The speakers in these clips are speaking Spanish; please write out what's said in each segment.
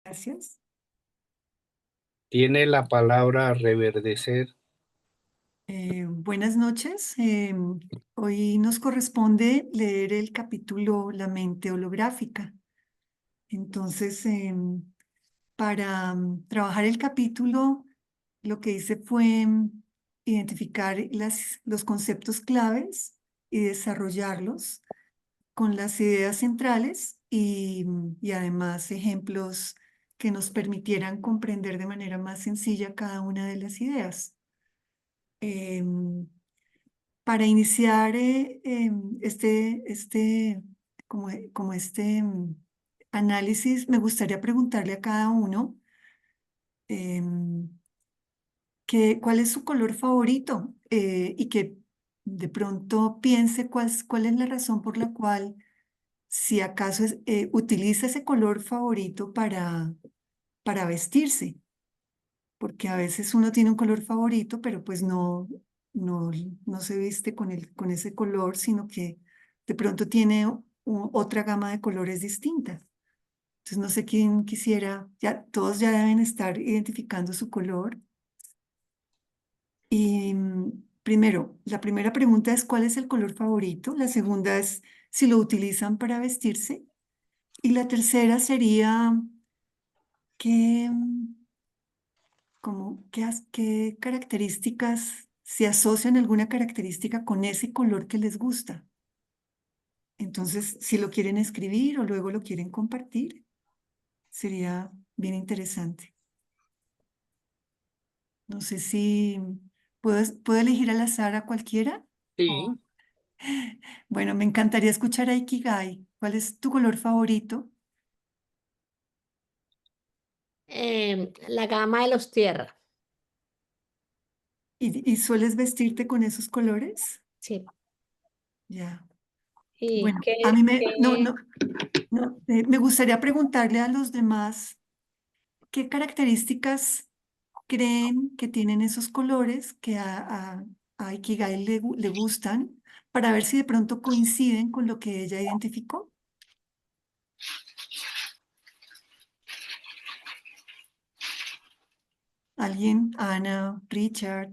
Gracias. Tiene la palabra reverdecer. Buenas noches. Hoy nos corresponde leer el capítulo La mente holográfica. Entonces, para trabajar el capítulo, lo que hice fue identificar los conceptos claves y desarrollarlos con las ideas centrales y además ejemplos que nos permitieran comprender de manera más sencilla cada una de las ideas. Em, para iniciar análisis, me gustaría preguntarle a cada uno em, cuál es su color favorito y que de pronto piense cuál es la razón por la cual, si acaso utiliza ese color favorito para vestirse, porque a veces uno tiene un color favorito, pero pues no, no se viste con ese color, sino que de pronto tiene otra gama de colores distintas. Entonces no sé quién quisiera, ya todos ya deben estar identificando su color. Y primero, la primera pregunta es ¿cuál es el color favorito? La segunda es si lo utilizan para vestirse. Y la tercera sería qué, qué características, si asocian alguna característica con ese color que les gusta. Entonces, si lo quieren escribir o luego lo quieren compartir, sería bien interesante. No sé si puedo elegir al azar a cualquiera. Sí. Bueno, me encantaría escuchar a Ikigai. ¿Cuál es tu color favorito? La gama de los tierra. ¿Y sueles vestirte con esos colores? Sí. Ya. Y Bueno, a que, mí que me gustaría preguntarle a los demás qué características creen que tienen esos colores que a Ikigai le gustan para ver si de pronto coinciden con lo que ella identificó. ¿Alguien? Ana, Richard,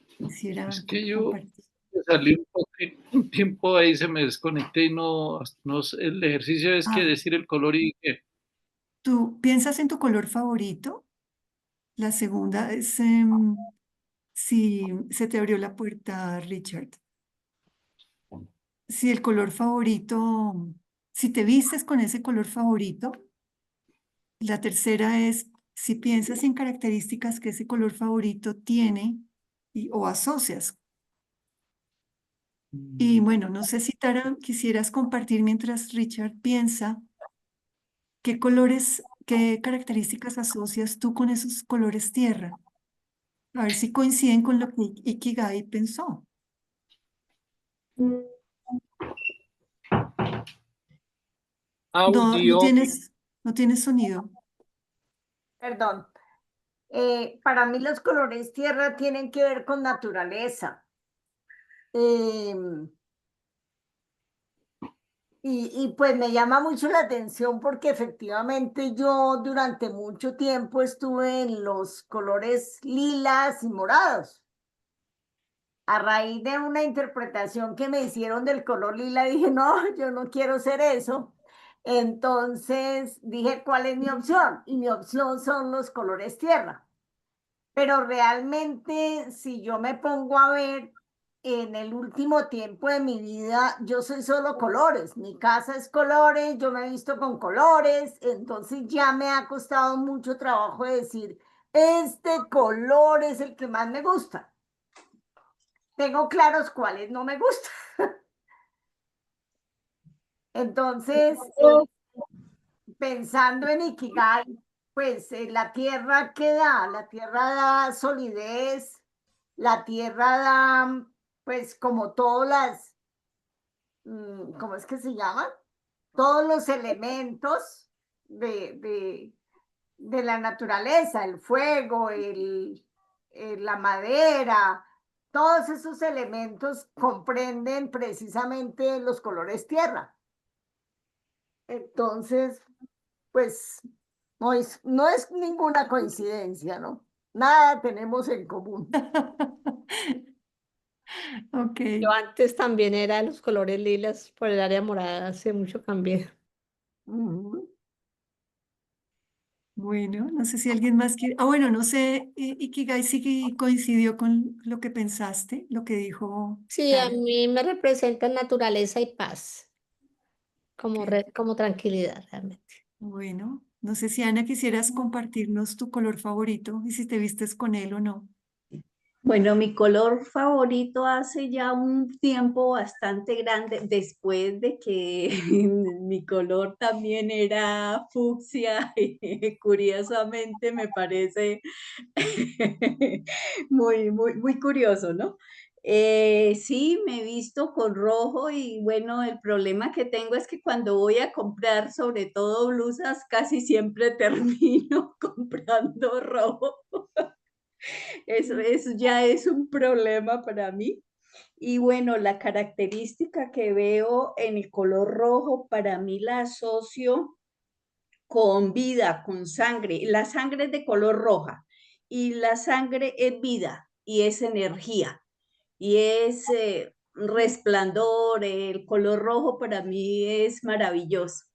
Es quisiera que yo compartir. salí un tiempo ahí, se me desconecté y no sé, el ejercicio es que Ah, decir el color y que ¿tú piensas en tu color favorito? La segunda es si se te abrió la puerta, Richard. Si el color favorito, si te vistes con ese color favorito. La tercera es si piensas en características que ese color favorito tiene o asocias. Y bueno, no sé si Tara quisieras compartir mientras Richard piensa qué colores, qué características asocias tú con esos colores tierra. A ver si coinciden con lo que Ikigai pensó. No, Audio. no tienes sonido. Perdón. Para mí los colores tierra tienen que ver con naturaleza. Em, y pues me llama mucho la atención porque efectivamente yo durante mucho tiempo estuve en los colores lilas y morados. A raíz de una interpretación que me hicieron del color lila, dije, no, yo no quiero ser eso. Entonces dije, ¿cuál es mi opción? Y mi opción son los colores tierra. Pero realmente, si yo me pongo a ver en el último tiempo de mi vida, yo soy solo colores. Mi casa es colores, yo me he visto con colores, entonces ya me ha costado mucho trabajo decir, este color es el que más me gusta. Tengo claros cuáles no me gustan. Entonces, pensando en Ikigai, pues la tierra que da, la tierra da solidez, la tierra da, pues como todas las, ¿cómo es que se llaman? Todos los elementos de la naturaleza, el fuego, la madera, todos esos elementos comprenden precisamente los colores tierra. Entonces, pues no es ninguna coincidencia, ¿no? Nada tenemos en común. Ok, Yo antes también era de los colores lilas por el área morada, hace mucho cambié. Ujú. bueno, no sé si alguien más quiere. Ah, bueno, no sé, Ikigai sí coincidió con lo que pensaste, lo que dijo Sí, a Tara. mí me representa naturaleza y paz, como, Ok, como tranquilidad realmente. bueno, no sé si Ana quisieras compartirnos tu color favorito y si te vistes con él o no. Bueno, mi color favorito hace ya un tiempo bastante grande, después de que mi color también era fucsia, y curiosamente me parece muy curioso, ¿no? Sí, me he visto con rojo y bueno, el problema que tengo es que cuando voy a comprar, sobre todo blusas, casi siempre termino comprando rojo. Eso ya es un problema para mí. Y bueno, la característica que veo en el color rojo, para mí la asocio con vida, con sangre. La sangre es de color roja y la sangre es vida y es energía y es resplandor. El color rojo para mí es maravilloso.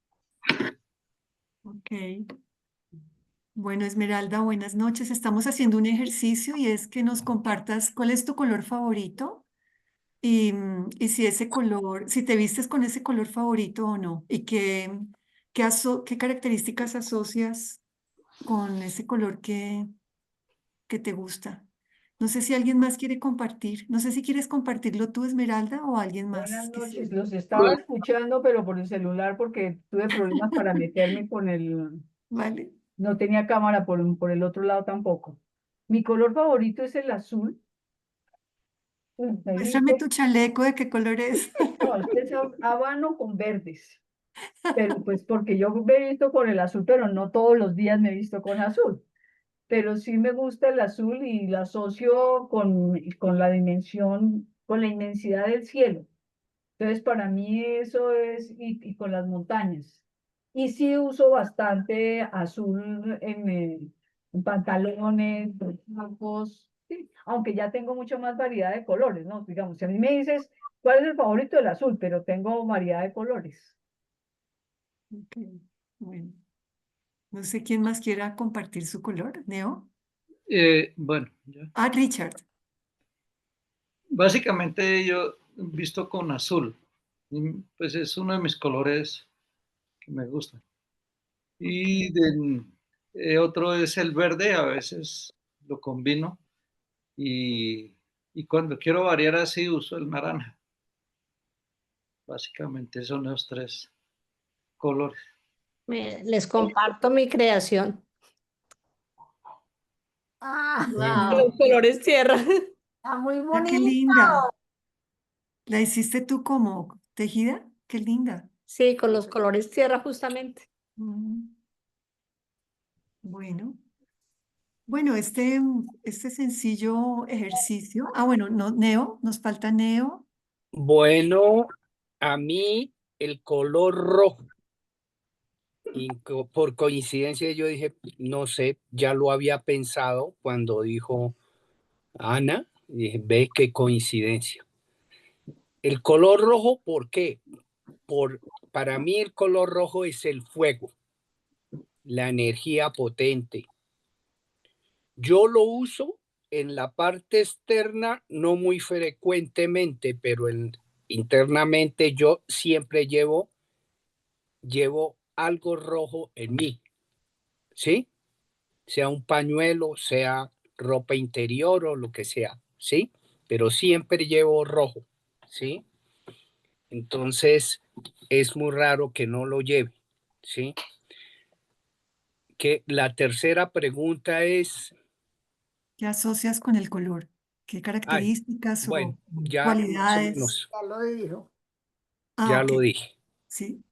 Ok. Bueno, Esmeralda, buenas noches. Estamos haciendo un ejercicio y es que nos compartas cuál es tu color favorito y si ese color, si te vistes con ese color favorito o no, y qué características asocias con ese color que te gusta. No sé si alguien más quiere compartir. No sé si quieres compartirlo tú, Esmeralda, o alguien Buenas más noches, quisiera. los estaba escuchando, pero por el celular porque tuve problemas para meterme con Vale. no tenía cámara por el otro lado tampoco. Mi color favorito es el azul. Me he Muéstrame visto, tu chaleco, ¿de qué color es? no, este es habano con verdes, pero pues porque yo me he visto con el azul, pero no todos los días me he visto con azul. Pero sí me gusta el azul y lo asocio con la dimensión, con la inmensidad del cielo. Entonces, para mí eso es, y con las montañas. Y sí uso bastante azul en pantalones, zapatos, sí, aunque ya tengo mucho más variedad de colores, ¿no? Digamos, si a mí me dices, ¿cuál es el favorito del azul? Pero tengo variedad de colores. Ok, bueno. No sé quién más quiera compartir su color. ¿Neo? Bueno, ya. Ah, Richard. Básicamente yo visto con azul, pues es uno de mis colores que me gustan. Y otro es el verde, a veces lo combino y cuando quiero variar así uso el naranja. Básicamente son los tres colores. Les comparto mi creación. Ah, Wow. Los colores tierra. está muy Ah, qué bonito. linda. ¿La hiciste tú como tejida? Qué linda. Sí, con los colores tierra justamente. Mm, bueno. Bueno, este sencillo ejercicio. Ah, bueno, no, Neo, nos falta Neo. Bueno, a mí el color rojo, por coincidencia yo dije, no sé, ya lo había pensado cuando dijo Ana, y dije, ve qué coincidencia. El color rojo, ¿por qué? Para mí el color rojo es el fuego, la energía potente. Yo lo uso en la parte externa, no muy frecuentemente, pero internamente yo siempre llevo algo rojo en mí, ¿sí? Sea un pañuelo, sea ropa interior o lo que sea, ¿sí? Pero siempre llevo rojo, ¿sí? Entonces es muy raro que no lo lleve, ¿sí? Que la tercera pregunta es, ¿Qué asocias con el color? ¿Qué ay, características bueno, o ya más o cualidades? menos, Ya lo dijo. Ah, ya ok, lo dije. sí.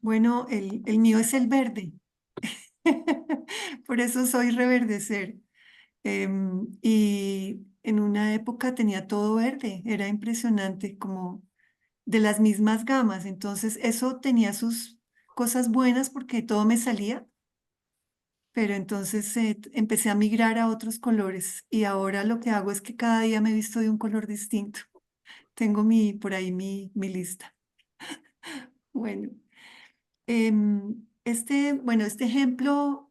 Bueno, el mío es el verde. Por eso soy reverdecer. Y en una época tenía todo verde, era impresionante, como de las mismas gamas. Entonces, eso tenía cosas buenas porque todo me salía, pero entonces empecé a migrar a otros colores y ahora lo que hago es que cada día me visto de un color distinto. Tengo por ahí mi lista. Bueno, bueno, este ejemplo,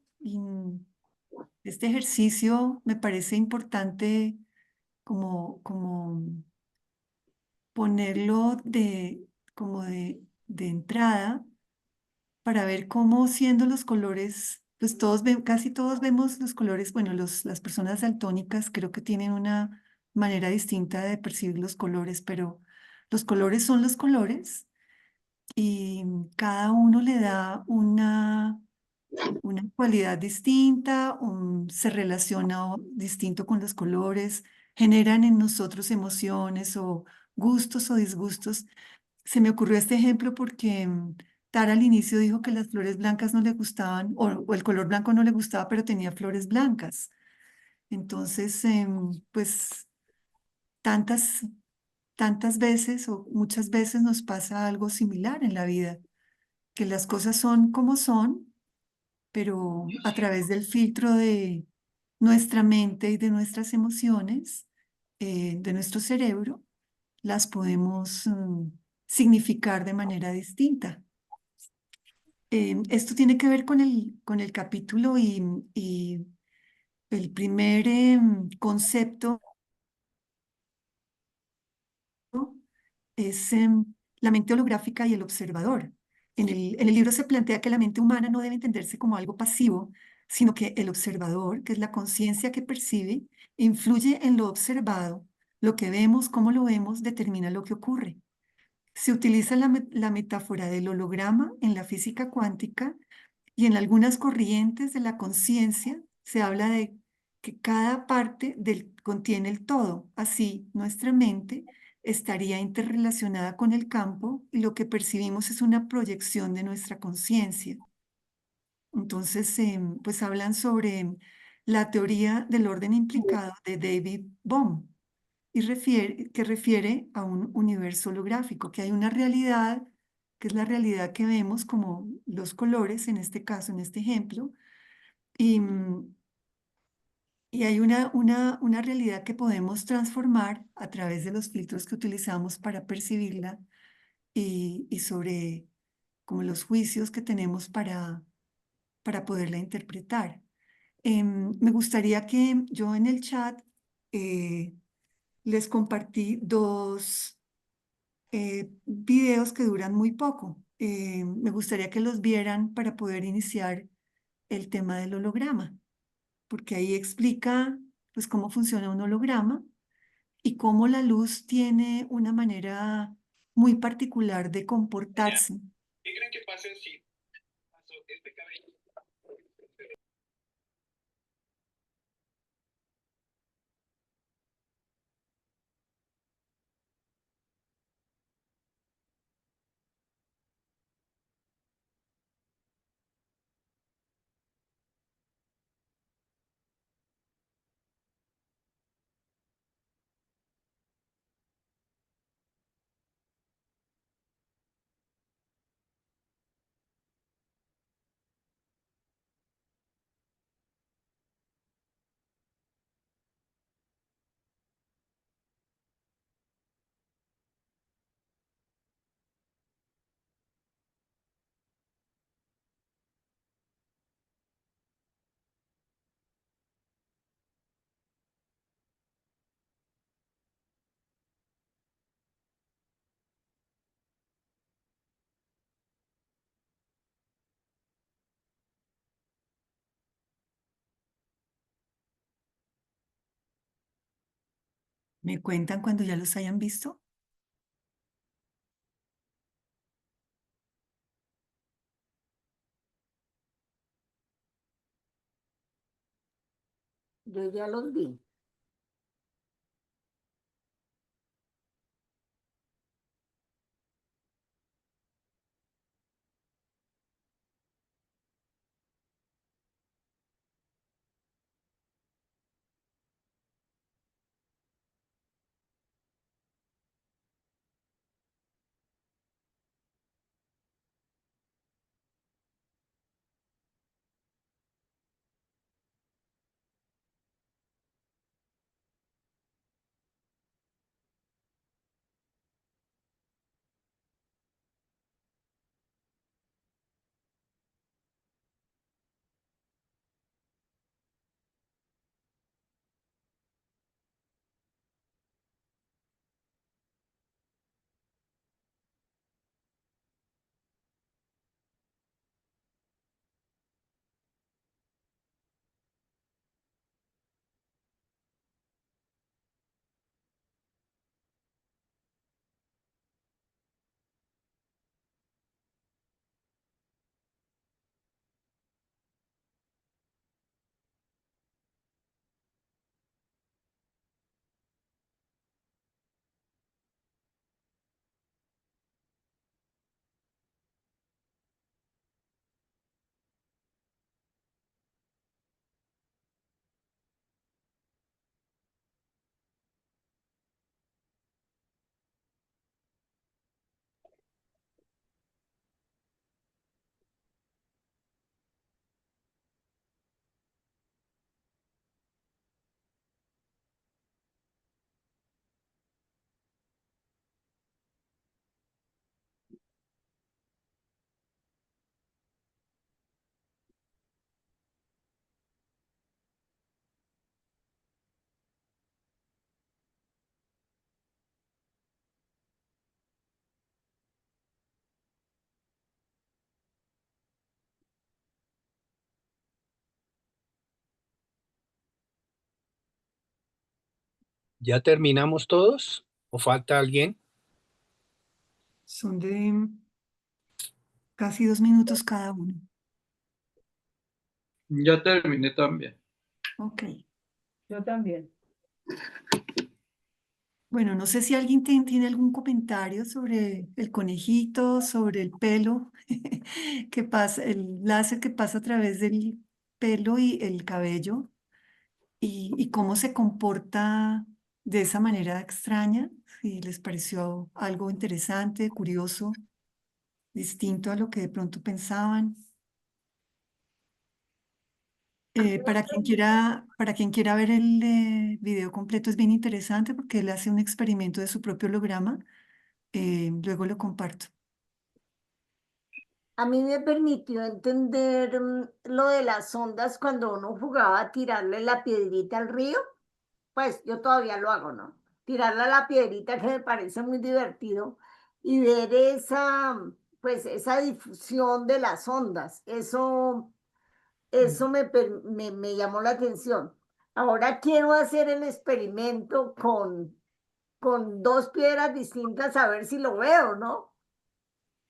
este ejercicio me parece importante como ponerlo como de entrada para ver cómo siendo los colores, pues casi todos vemos los colores, bueno, las personas daltónicas creo que tienen una manera distinta de percibir los colores, pero los colores son los colores y cada uno le da una cualidad distinta, se relaciona distinto con los colores, generan en nosotros emociones o gustos o disgustos. Se me ocurrió este ejemplo porque Tara al inicio dijo que las flores blancas no le gustaban o el color blanco no le gustaba, pero tenía flores blancas. Entonces, pues tantas, tantas veces o muchas veces nos pasa algo similar en la vida, que las cosas son como son, pero a través del filtro de nuestra mente y de nuestras emociones, de nuestro cerebro, las podemos significar de manera distinta. Esto tiene que ver con el capítulo y el primer concepto es la mente holográfica y el observador. En el libro se plantea que la mente humana no debe entenderse como algo pasivo, sino que el observador, que es la conciencia que percibe, influye en lo observado. Lo que vemos, cómo lo vemos, determina lo que ocurre. Se utiliza la metáfora del holograma en la física cuántica y en algunas corrientes de la conciencia se habla de que cada parte contiene el todo. Así, nuestra mente estaría interrelacionada con el campo y lo que percibimos es una proyección de nuestra conciencia. Entonces, pues hablan sobre la teoría del orden implicado de David Bohm que refiere a un universo holográfico, que hay una realidad, que es la realidad que vemos como los colores, en este caso, en este ejemplo, y, y hay una realidad que podemos transformar a través de los filtros que utilizamos para percibirla y sobre como los juicios que tenemos para poderla interpretar. Me gustaría que yo en el chat les compartí dos videos que duran muy poco. Me gustaría que los vieran para poder iniciar el tema del holograma, porque ahí explica pues cómo funciona un holograma y cómo la luz tiene una manera muy particular de comportarse. ¿Qué creen que pase si paso este cabello? ¿Me cuentan cuando ya los hayan visto? Yo ya los vi. ¿Ya terminamos todos? ¿O falta alguien? Son de casi 2 minutos cada uno. Ya terminé también. Ok. Yo también. Bueno, no sé si alguien tiene algún comentario sobre el conejito, sobre el pelo que pasa, el láser que pasa a través del pelo y el cabello y cómo se comporta de esa manera extraña. Si les pareció algo interesante, curioso, distinto a lo que de pronto pensaban. Para quien quiera ver el video completo es bien interesante porque él hace un experimento de su propio holograma. Luego lo comparto. A mí me permitió entender lo de las ondas cuando uno jugaba a tirarle la piedrita al río. Pues yo todavía lo hago, ¿no? Tirarle a la piedrita que me parece muy divertido y ver esa, pues esa difusión de las ondas. Eso me llamó la atención. Ahora quiero hacer el experimento con dos piedras distintas a ver si lo veo, ¿no?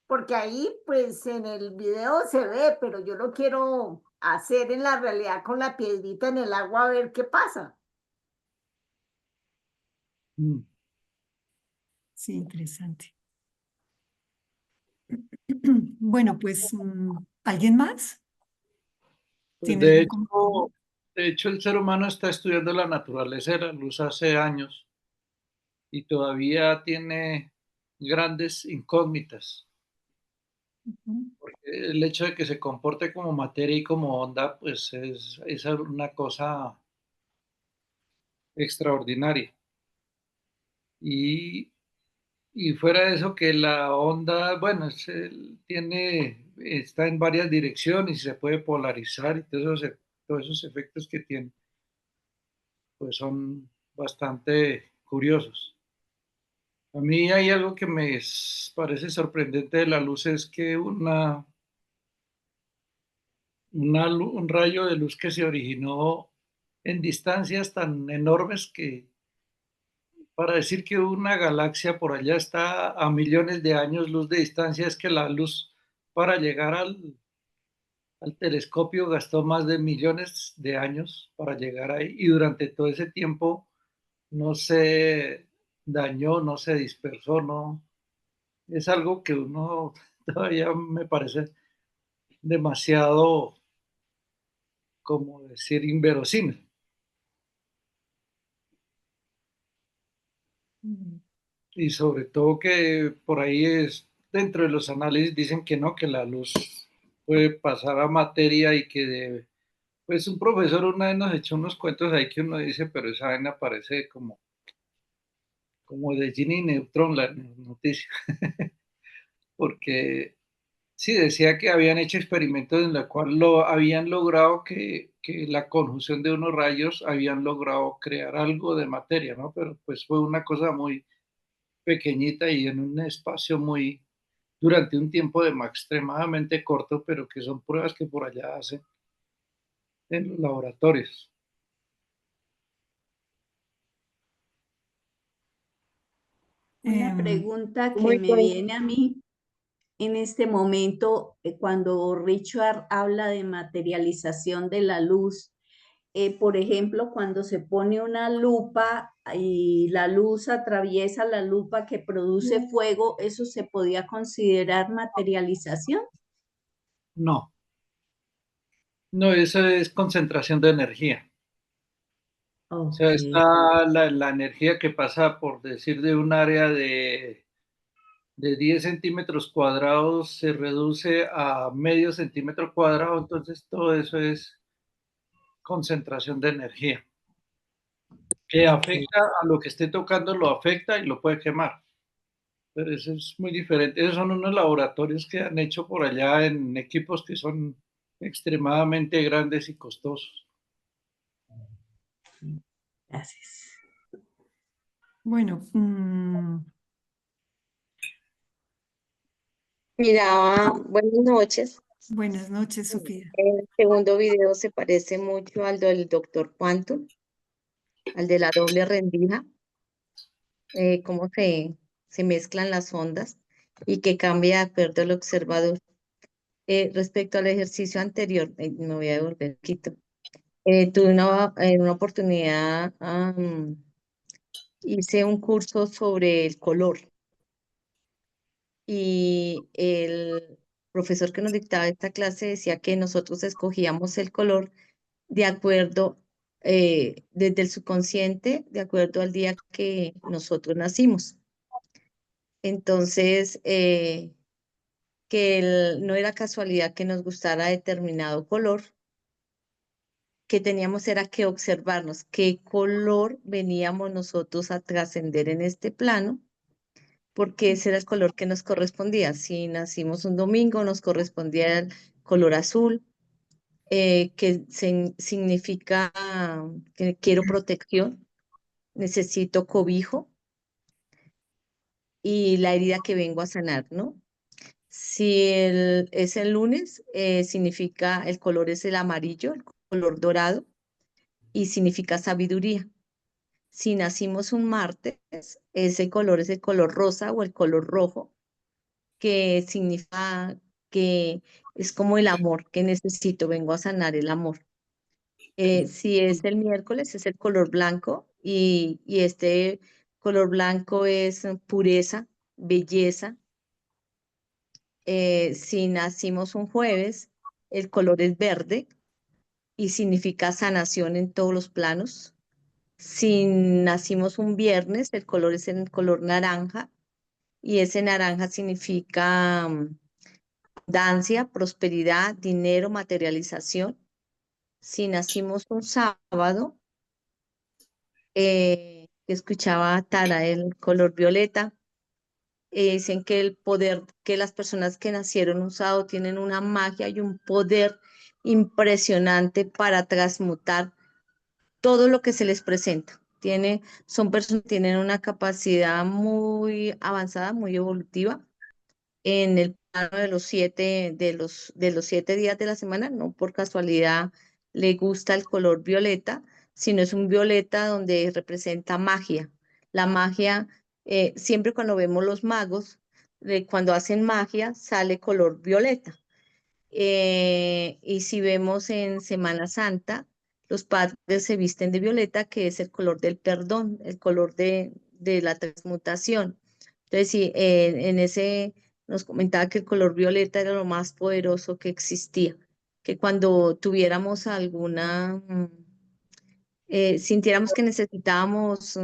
Porque ahí, pues en el video se ve, pero yo lo quiero hacer en la realidad con la piedrita en el agua a ver qué pasa. Mm. Sí, interesante. Bueno, pues, ¿alguien más? Pues ¿Tiene algún comentario? de hecho, el ser humano está estudiando la naturaleza de la luz hace años y todavía tiene grandes incógnitas. Ujú. Porque el hecho de que se comporte como materia y como onda, pues es una cosa extraordinaria. Y, y fuera de eso, que la onda, bueno, está en varias direcciones y se puede polarizar y todos esos efectos que tiene, pues son bastante curiosos. A mí hay algo que parece sorprendente de la luz, es que un rayo de luz que se originó en distancias tan enormes que para decir que una galaxia por allá está a millones de años luz de distancia, es que la luz para llegar al telescopio gastó más de millones de años para llegar ahí y durante todo ese tiempo no se dañó, no se dispersó, no. Es algo que uno todavía me parece demasiado, como decir, inverosímil. Mm. Y sobre todo que por ahí dentro de los análisis dicen que no, que la luz puede pasar a materia y pues un profesor una vez nos echó unos cuentos ahí que uno dice, pero esa vaina parece como de Ginny Neutron la noticia, porque sí decía que habían hecho experimentos en los cuales habían logrado que la conjunción de unos rayos habían logrado crear algo de materia, ¿no? Pero pues fue una cosa muy pequeñita y en un espacio durante un tiempo extremadamente corto, pero que son pruebas que por allá hacen en los laboratorios. Una Em, pregunta que Muy me bueno. viene a mí en este momento, cuando Richard habla de materialización de la luz, por ejemplo, cuando se pone una lupa y la luz atraviesa la lupa que produce fuego, ¿eso se podía considerar materialización? No, no, eso es concentración de energía. O sea, Ok. está la energía que pasa, por decir, de un área de 10 centímetros cuadrados se reduce a medio centímetro cuadrado, entonces todo eso es concentración de energía, que Ok. afecta a lo que esté tocando, lo afecta y lo puede quemar. Pero eso es muy diferente. Esos son unos laboratorios que han hecho por allá en equipos que son extremadamente grandes y costosos. Gracias. bueno, Mira, buenas noches. buenas noches, Sofía. El segundo video se parece mucho al del doctor Quantum, al de la doble rendija. cómo se mezclan las ondas y que cambia de acuerdo al observador. Respecto al ejercicio anterior, me voy a devolver un poquito. Tuve una oportunidad, hice un curso sobre el color y el profesor que nos dictaba esta clase decía que nosotros escogíamos el color de acuerdo, desde el subconsciente, de acuerdo al día que nosotros nacimos. Entonces, no era casualidad que nos gustara determinado color, que teníamos era que observarnos qué color veníamos nosotros a trascender en este plano, porque ese era el color que nos correspondía. Si nacimos un domingo, nos correspondía el color azul, que significa que quiero protección, necesito cobijo y la herida que vengo a sanar, ¿no? Si es el lunes, significa, el color es el amarillo, el color dorado, y significa sabiduría. Si nacimos un martes, ese color es el color rosa o el color rojo, que significa que es como el amor que necesito, vengo a sanar el amor. Si es el miércoles, es el color blanco y este color blanco es pureza, belleza. Si nacimos un jueves, el color es verde y significa sanación en todos los planos. Si nacimos un viernes, el color es el color naranja y ese naranja significa abundancia, prosperidad, dinero, materialización. Si nacimos un sábado, escuchaba a Tara, el color violeta. Dicen que el poder, que las personas que nacieron un sábado tienen una magia y un poder impresionante para transmutar todo lo que se les presenta. Son personas que tienen una capacidad muy avanzada, muy evolutiva en el plano de los 7 días de la semana. No por casualidad le gusta el color violeta, sino es un violeta donde representa magia. La magia, siempre cuando vemos los magos, cuando hacen magia, sale color violeta. Y si vemos en Semana Santa, los padres se visten de violeta, que es el color del perdón, el color de la transmutación. Entonces, sí, en ese nos comentaba que el color violeta era lo más poderoso que existía, que cuando tuviéramos sintiéramos que necesitábamos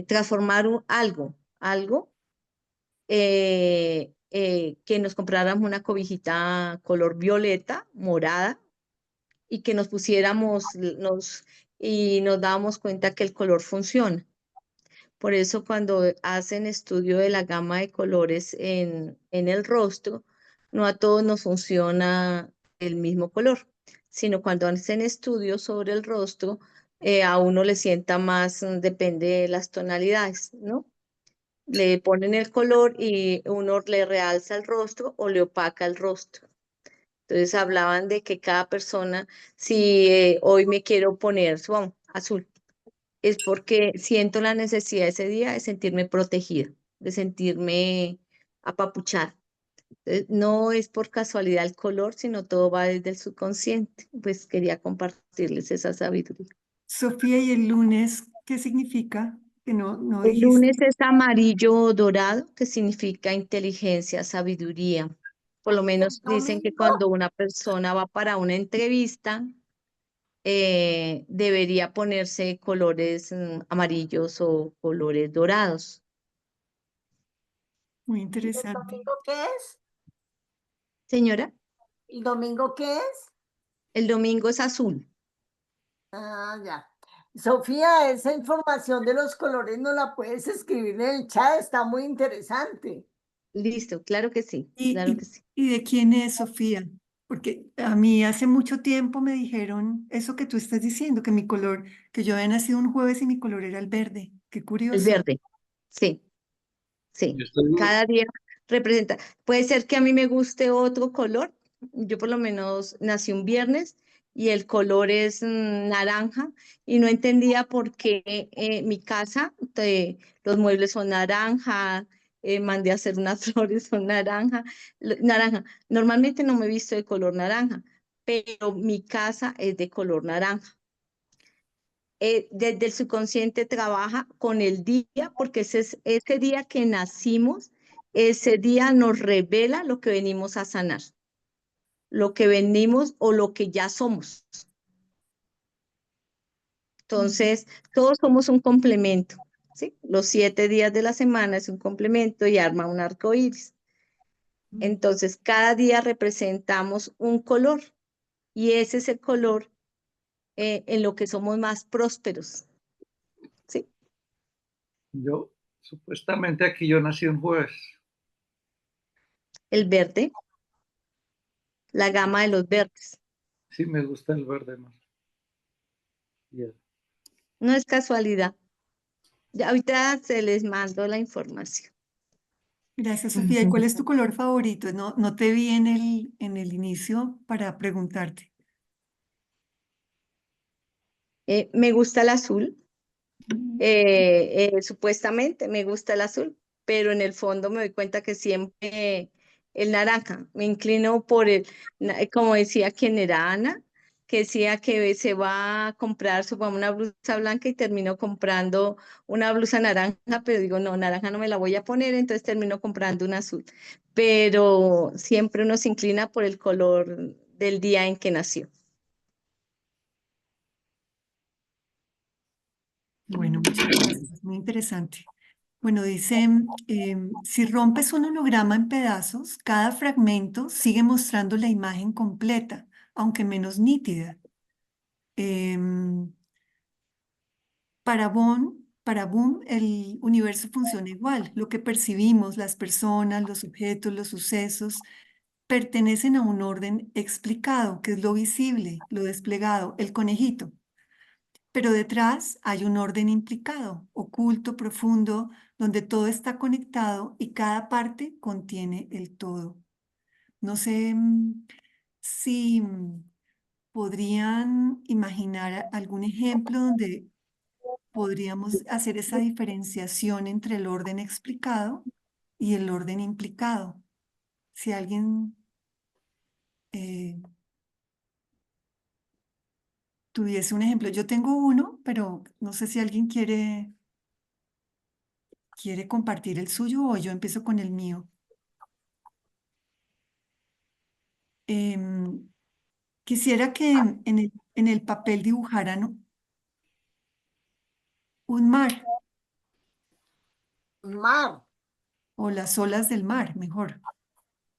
transformar algo, que nos compráramos una cobijita color violeta, morada, y que nos pusiéramos, y nos dábamos cuenta que el color funciona. Por eso cuando hacen estudio de la gama de colores en el rostro, no a todos nos funciona el mismo color, sino cuando hacen estudios sobre el rostro, a uno le sienta más, depende de las tonalidades, ¿no? Le ponen el color y uno le realza el rostro o le opaca el rostro. Entonces hablaban de que cada persona, si hoy me quiero poner azul, es porque siento la necesidad ese día de sentirme protegida, de sentirme apapuchada. Entonces, no es por casualidad el color, sino todo va desde el subconsciente. Pues quería compartirles esa sabiduría. Sofía, ¿y el lunes qué significa? Que no El dijiste. lunes es amarillo dorado, que significa inteligencia, sabiduría. Por lo menos dicen que cuando una persona va para una entrevista, debería ponerse colores amarillos o colores dorados. Muy ¿Y el interesante. domingo qué es? Señora, ¿El domingo qué es? el domingo es azul. Ah, ya. Sofía, esa información de los colores no la puedes escribir en el chat, está muy interesante. Listo, claro que sí, ¿Y, claro y, que sí. y de quién es Sofía? Porque a mí hace mucho tiempo me dijeron eso que tú estás diciendo, que mi color, que yo había nacido un jueves y mi color era el verde. Qué El curioso. verde, sí, sí. Yo estoy, Cada día representa. Puede ser que a mí me guste otro color, yo por lo menos nací un viernes y el color es naranja y no entendía por qué mi casa, los muebles son naranja, mandé a hacer unas flores son naranja, naranja. Normalmente no me he visto de color naranja, pero mi casa es de color naranja. Desde el subconsciente trabaja con el día, porque ese día que nacimos, ese día nos revela lo que venimos a sanar, lo que venimos o lo que ya somos. Entonces, todos somos un complemento, ¿sí? Los 7 días de la semana es un complemento y arma un arco iris. Entonces, cada día representamos un color y ese es el color en lo que somos más prósperos, ¿sí? Yo, supuestamente aquí yo nací un jueves. El verde, la gama de los verdes. Sí, me gusta el verde más. Yeah. No es casualidad. Ya ahorita se les mando la información. Gracias, Sofía. ¿Y cuál es tu color favorito? No, no te vi en el inicio para preguntarte. Me gusta el azul. Supuestamente me gusta el azul, pero en el fondo me doy cuenta que siempre el naranja. Me inclino por como decía quien era Ana, que decía que se va a comprar, supongamos, una blusa blanca y terminó comprando una blusa naranja, pero digo, no, naranja no me la voy a poner, entonces termino comprando una azul. Pero siempre uno se inclina por el color del día en que nació. Bueno, muchas gracias. Muy interesante. Bueno, dice, si rompes un holograma en pedazos, cada fragmento sigue mostrando la imagen completa, aunque menos nítida. Em, para Boom, el universo funciona igual. Lo que percibimos, las personas, los objetos, los sucesos, pertenecen a un orden explicado, que es lo visible, lo desplegado, el conejito. Pero detrás hay un orden implicado, oculto, profundo, donde todo está conectado y cada parte contiene el todo. No sé si podrían imaginar algún ejemplo donde podríamos hacer esa diferenciación entre el orden explicado y el orden implicado. Si alguien eh, tuviese un ejemplo, yo tengo uno, pero no sé si alguien quiere compartir el suyo o yo empiezo con el mío. Em, Quisiera que en el papel dibujaran un mar Un mar. o las olas del mar, mejor.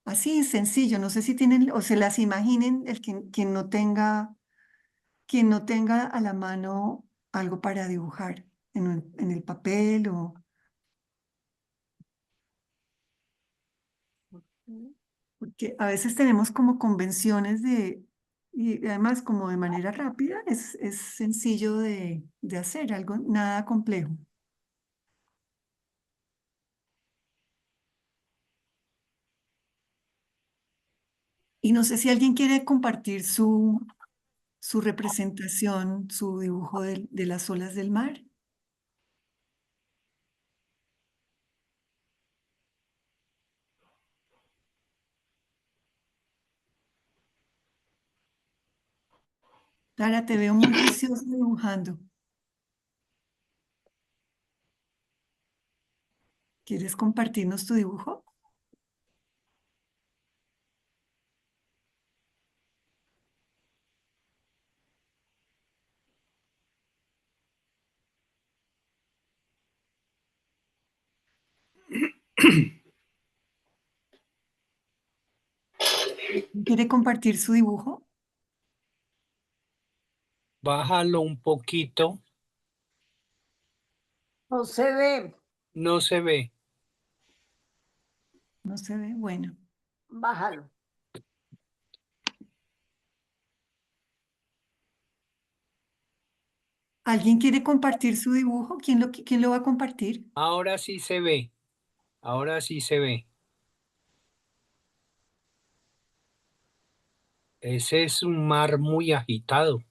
Así sencillo, no sé si tienen o se las imaginen el quien no tenga a la mano algo para dibujar en el papel o porque a veces tenemos como convenciones y además como de manera rápida, es sencillo de hacer, algo nada complejo. Y no sé si alguien quiere compartir su representación, su dibujo de las olas del mar. Tara, te veo muy juiciosa dibujando. ¿Quieres compartirnos tu dibujo? ¿Quiere compartir su dibujo? Bájalo un poquito, No se ve. no se ve. No se ve. Bueno, Bájalo. ¿alguien quiere compartir su dibujo? ¿Quién lo va a compartir? Ahora sí se ve, ahora sí se ve. Ese es un mar muy agitado.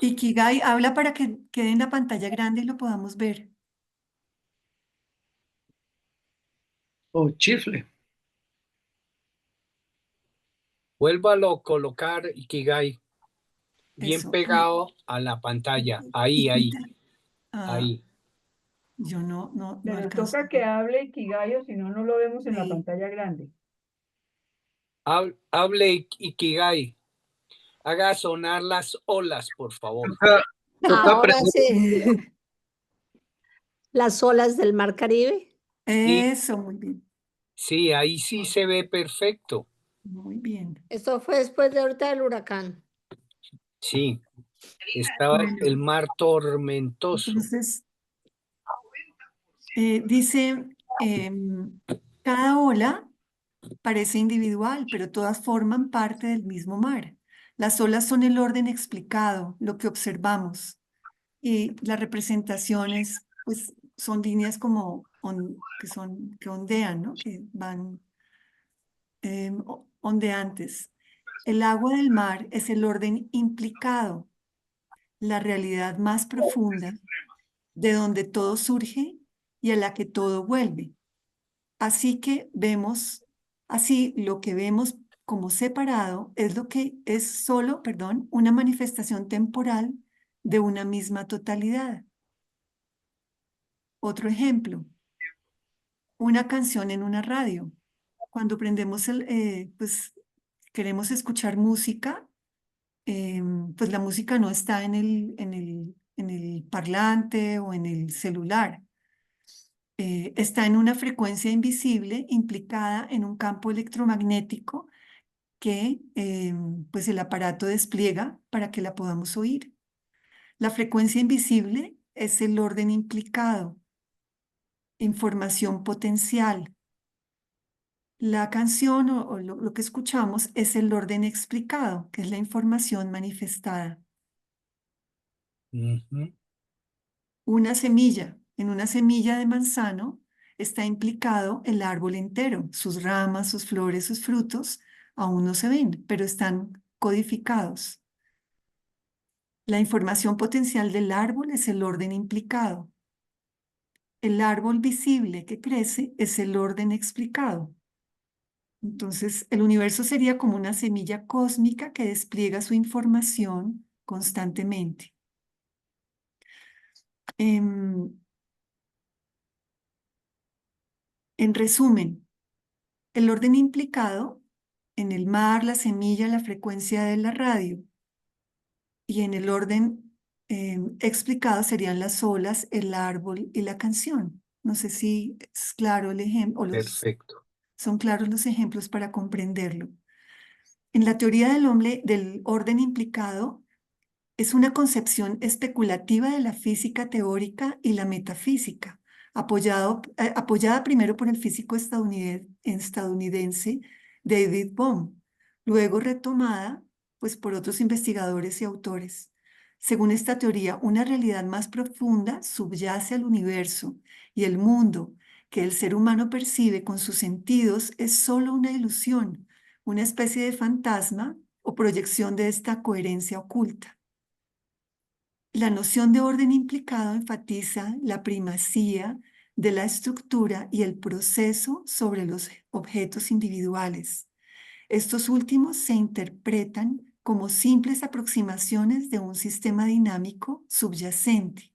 Ikigai, habla para que quede en la pantalla grande y lo podamos ver. O chifle. Vuélvalo a colocar, Ikigai, bien Eso. pegado a la pantalla. Ahí, ahí, Ah, ahí. yo no Pero alcanzo. toca que hable Ikigai, si no, no lo vemos en la Sí. pantalla grande. Hable, Ikigai. Haga sonar las olas, por favor. Toca Ahora aprender. sí. Las olas del Mar Caribe. Sí, Eso, muy bien. sí, ahí sí se ve perfecto. Muy bien. Esto fue después de ahorita del huracán. Sí, estaba Bueno, el mar tormentoso. entonces, dice, cada ola parece individual, pero todas forman parte del mismo mar. Las olas son el orden explicado, lo que observamos, y las representaciones, pues, son líneas como que ondean, ¿no? Que van ondeantes. El agua del mar es el orden implicado, la realidad más profunda, de donde todo surge y a la que todo vuelve. Así lo que vemos como separado es lo que es solo, perdón, una manifestación temporal de una misma totalidad. Otro ejemplo, una canción en una radio. Cuando prendemos pues queremos escuchar música, pues la música no está en el parlante o en el celular. Está en una frecuencia invisible implicada en un campo electromagnético que pues el aparato despliega para que la podamos oír. La frecuencia invisible es el orden implicado, información potencial. La canción o lo que escuchamos es el orden explicado, que es la información manifestada. Ujú. En una semilla de manzano está implicado el árbol entero. Sus ramas, sus flores, sus frutos aún no se ven, pero están codificados. La información potencial del árbol es el orden implicado. El árbol visible que crece es el orden explicado. Entonces, el universo sería como una semilla cósmica que despliega su información constantemente. En resumen, el orden implicado en el mar, la semilla, la frecuencia de la radio, y en el orden explicado serían las olas, el árbol y la canción. No sé si es claro el ejemplo, Perfecto. son claros los ejemplos para comprenderlo. En la teoría del orden implicado, es una concepción especulativa de la física teórica y la metafísica, apoyada primero por el físico estadounidense David Bohm, luego retomada pues, por otros investigadores y autores. Según esta teoría, una realidad más profunda subyace al universo y el mundo que el ser humano percibe con sus sentidos es solo una ilusión, una especie de fantasma o proyección de esta coherencia oculta. La noción de orden implicado enfatiza la primacía de la estructura y el proceso sobre los objetos individuales. Estos últimos se interpretan como simples aproximaciones de un sistema dinámico subyacente.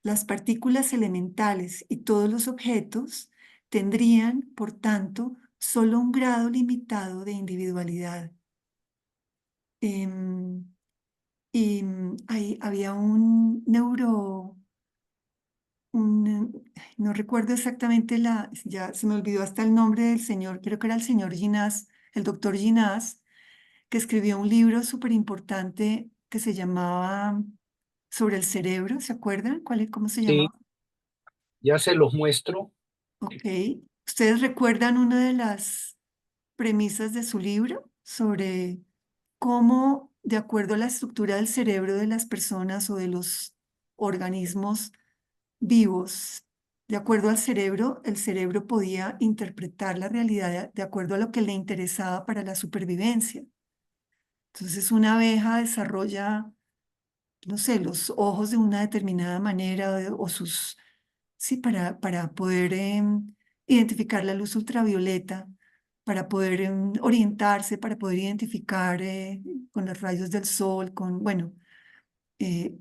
Las partículas elementales y todos los objetos tendrían, por tanto, solo un grado limitado de individualidad. Y ahí había no recuerdo exactamente ya se me olvidó hasta el nombre del señor, creo que era el señor Ginás, el doctor Ginás, que escribió un libro súper importante que se llamaba Sobre el cerebro, ¿se acuerdan? ¿Cómo se Sí, llamaba? ya se los muestro. Ok. ¿Ustedes recuerdan una de las premisas de su libro sobre cómo, de acuerdo a la estructura del cerebro de las personas o de los organismos vivos, de acuerdo al cerebro, el cerebro podía interpretar la realidad de acuerdo a lo que le interesaba para la supervivencia. Entonces una abeja desarrolla, no sé, los ojos de una determinada manera o sus, sí, para poder identificar la luz ultravioleta, para poder orientarse, para poder identificar con los rayos del sol, con, bueno,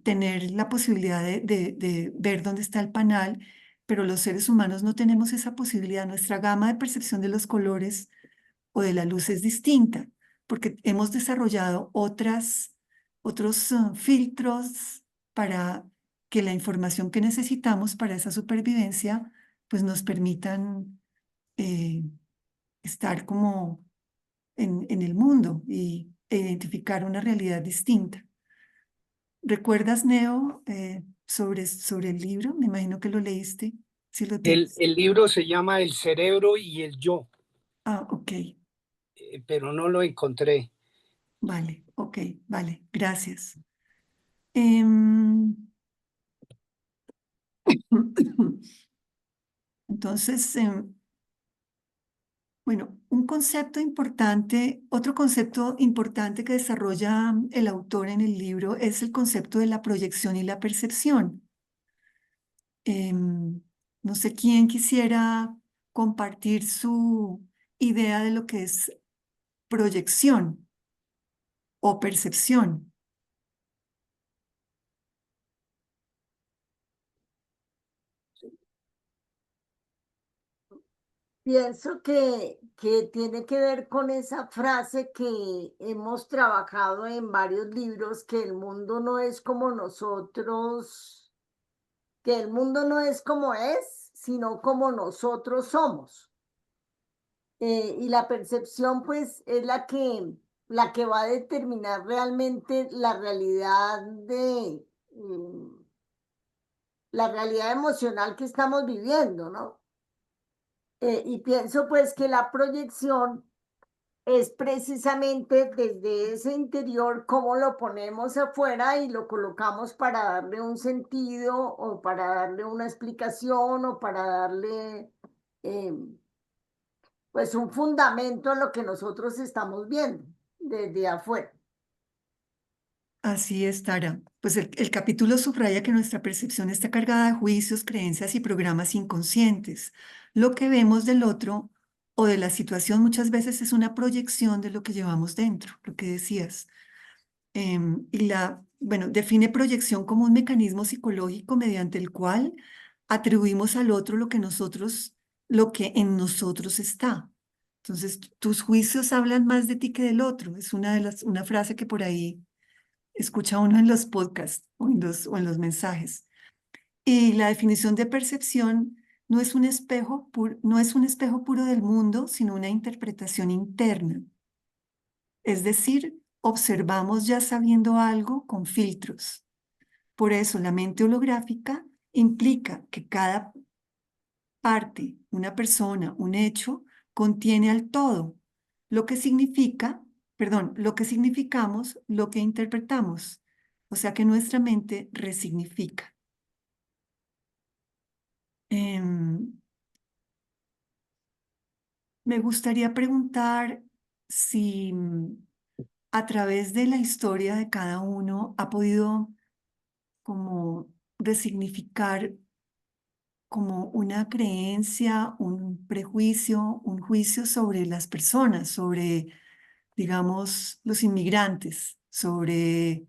tener la posibilidad de ver dónde está el panal, pero los seres humanos no tenemos esa posibilidad. Nuestra gama de percepción de los colores o de la luz es distinta, porque hemos desarrollado otros filtros para que la información que necesitamos para esa supervivencia pues nos permitan eh, estar como en el mundo e identificar una realidad distinta. ¿Recuerdas, Neo, sobre el libro? Me imagino que lo leíste. Si lo El tienes. libro se llama El cerebro y el yo, Ah, ok. pero no lo encontré. Vale, ok, vale. Gracias. Em, Entonces, bueno, un concepto importante, otro concepto importante que desarrolla el autor en el libro es el concepto de la proyección y la percepción. Em, no sé quién quisiera compartir su idea de lo que es proyección o percepción. Pienso que tiene que ver con esa frase que hemos trabajado en varios libros, que el mundo no es como nosotros, que el mundo no es como es, sino como nosotros somos. Y la percepción, pues, es la que va a determinar realmente la realidad emocional que estamos viviendo, ¿no? Y pienso, pues, que la proyección es precisamente desde ese interior cómo lo ponemos afuera y lo colocamos para darle un sentido o para darle una explicación o para darle eh, pues un fundamento a lo que nosotros estamos viendo desde afuera. Así es, Tara. Pues el capítulo subraya que nuestra percepción está cargada de juicios, creencias y programas inconscientes. Lo que vemos del otro o de la situación muchas veces es una proyección de lo que llevamos dentro, lo que decías. Bueno, define proyección como un mecanismo psicológico mediante el cual atribuimos al otro lo que en nosotros está. Entonces, tus juicios hablan más de ti que del otro. Es una frase que por ahí escucha uno en los podcasts o en los mensajes. Y la definición de percepción no es un espejo puro del mundo, sino una interpretación interna. Es decir, observamos ya sabiendo algo con filtros. Por eso la mente holográfica implica que cada parte, una persona, un hecho, contiene al todo, lo que significa, lo que significamos, lo que interpretamos. O sea que nuestra mente resignifica. Me gustaría preguntar si a través de la historia de cada uno ha podido como resignificar como una creencia, un prejuicio, un juicio sobre las personas, sobre, digamos, los inmigrantes, sobre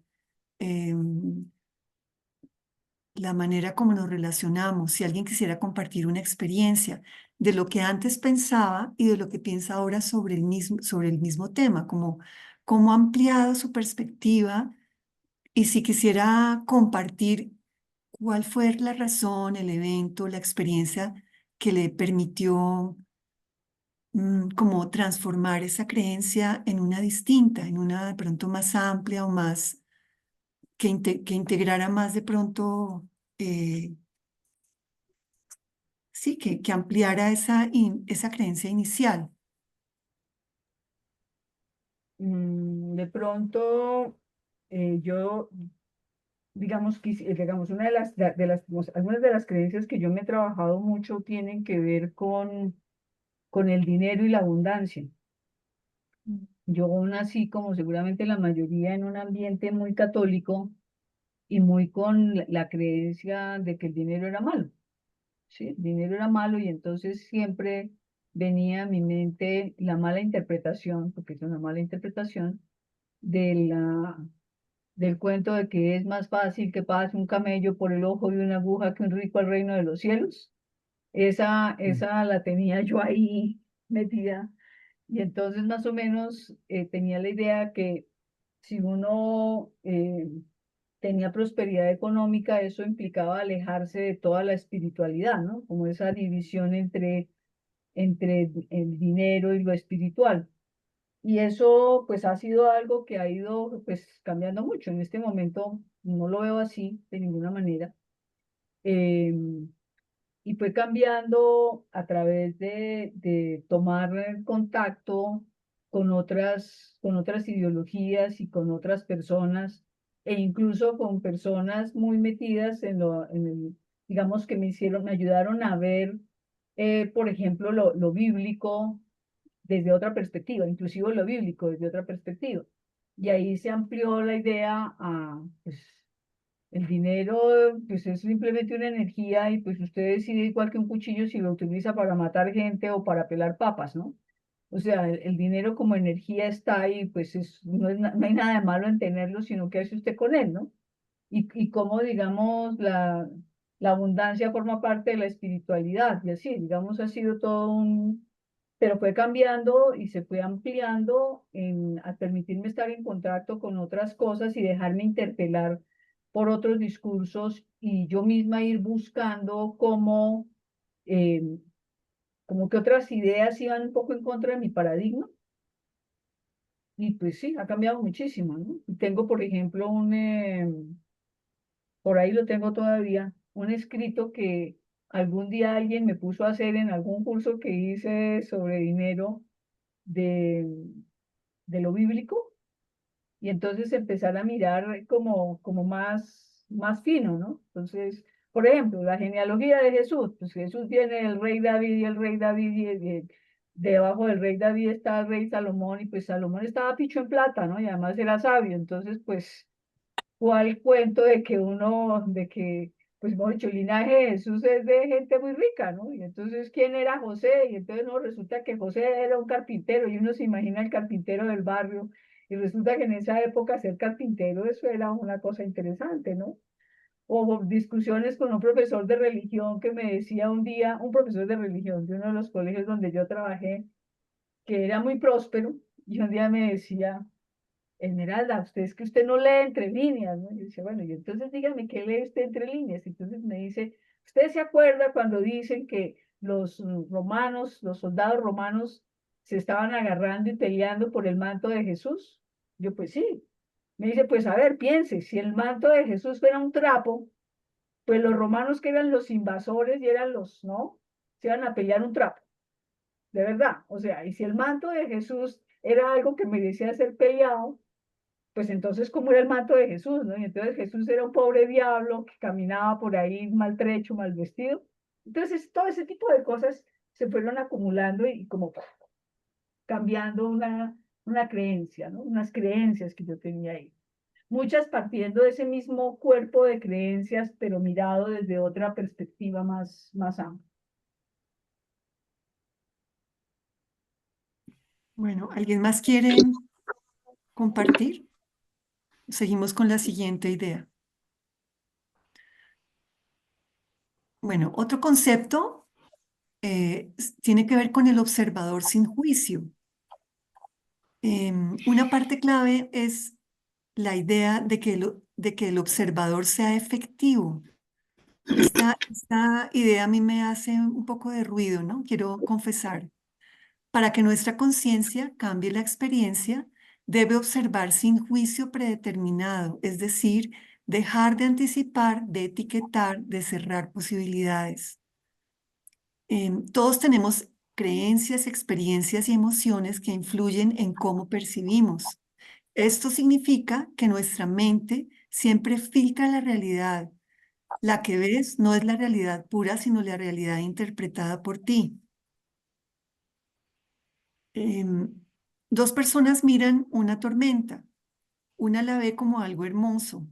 la manera como nos relacionamos. Si alguien quisiera compartir una experiencia de lo que antes pensaba y de lo que piensa ahora sobre el mismo tema, como cómo ha ampliado su perspectiva y si quisiera compartir cuál fue la razón, el evento, la experiencia que le permitió como transformar esa creencia en una distinta, en una de pronto más amplia o más, que integrara más de pronto, sí, que ampliara esa creencia inicial. De pronto, yo digamos, digamos una algunas de las creencias que yo me he trabajado mucho tienen que ver con el dinero y la abundancia. Yo nací, como seguramente la mayoría, en un ambiente muy católico y muy con la creencia de que el dinero era malo. ¿Sí? El dinero era malo y entonces siempre venía a mi mente la mala interpretación, porque es una mala interpretación, del cuento de que es más fácil que pase un camello por el ojo de una aguja que un rico al reino de los cielos. Esa la tenía yo ahí metida. Y entonces más o menos tenía la idea que si uno tenía prosperidad económica, eso implicaba alejarse de toda la espiritualidad, ¿no? Como esa división entre el dinero y lo espiritual. Y eso pues ha sido algo que ha ido pues cambiando mucho. En este momento no lo veo así de ninguna manera. Y fue cambiando a través de tomar contacto con otras ideologías y con otras personas, e incluso con personas muy metidas digamos que me ayudaron a ver, por ejemplo, lo bíblico desde otra perspectiva, inclusive lo bíblico desde otra perspectiva. Y ahí se amplió la idea a, pues, el dinero, pues es simplemente una energía y pues usted decide igual que un cuchillo si lo utiliza para matar gente o para pelar papas, ¿no? O sea, el dinero como energía está ahí, pues no hay nada de malo en tenerlo, sino qué hace usted con él, ¿no? Y cómo, digamos, la abundancia forma parte de la espiritualidad, y así, digamos, ha sido todo pero fue cambiando y se fue ampliando a permitirme estar en contacto con otras cosas y dejarme interpelar por otros discursos y yo misma ir buscando eh, como que otras ideas iban un poco en contra de mi paradigma. Y pues sí, ha cambiado muchísimo, ¿no? Y tengo, por ejemplo, por ahí lo tengo todavía, un escrito que algún día alguien me puso a hacer en algún curso que hice sobre dinero de, de lo bíblico, y entonces empezar a mirar como más fino, ¿no? Entonces, por ejemplo, la genealogía de Jesús, pues Jesús viene del rey David y el rey David, debajo del rey David está el rey Salomón, y pues Salomón estaba picho en plata, ¿no? Y además era sabio, entonces, pues cuál cuento de que, pues, hemos dicho, el linaje de Jesús es de gente muy rica, ¿no? Y entonces, ¿quién era José? Y entonces, no, resulta que José era un carpintero, y uno se imagina el carpintero del barrio, y resulta que en esa época ser carpintero, eso era una cosa interesante, ¿no? O discusiones con un profesor de religión que me decía un día, un profesor de religión de uno de los colegios donde yo trabajé, que era muy próspero, y un día me decía, Esmeralda, usted es que usted no lee entre líneas, ¿no? Yo decía, bueno, y entonces dígame qué lee usted entre líneas. Entonces me dice, ¿usted se acuerda cuando dicen que los romanos, los soldados romanos, se estaban agarrando y peleando por el manto de Jesús? Yo, pues sí. Me dice, pues a ver, piense, si el manto de Jesús fuera un trapo, pues los romanos que eran los invasores y eran ¿no? Se iban a pelear un trapo, de verdad. O sea, y si el manto de Jesús era algo que merecía ser peleado, pues entonces, ¿cómo era el manto de Jesús, no? Y entonces Jesús era un pobre diablo que caminaba por ahí maltrecho, mal vestido. Entonces, todo ese tipo de cosas se fueron acumulando y como cambiando una creencia, ¿no? Unas creencias que yo tenía ahí. Muchas partiendo de ese mismo cuerpo de creencias, pero mirado desde otra perspectiva más amplia. Bueno, ¿alguien más quiere compartir? Seguimos con la siguiente idea. Bueno, otro concepto tiene que ver con el observador sin juicio. Una parte clave es la idea de que el observador sea efectivo. Esta idea a mí me hace un poco de ruido, ¿no? Quiero confesar. Para que nuestra conciencia cambie la experiencia, debe observar sin juicio predeterminado, es decir, dejar de anticipar, de etiquetar, de cerrar posibilidades. Todos tenemos creencias, experiencias y emociones que influyen en cómo percibimos. Esto significa que nuestra mente siempre filtra la realidad. La que ves no es la realidad pura, sino la realidad interpretada por ti. Dos personas miran una tormenta. Una la ve como algo hermoso,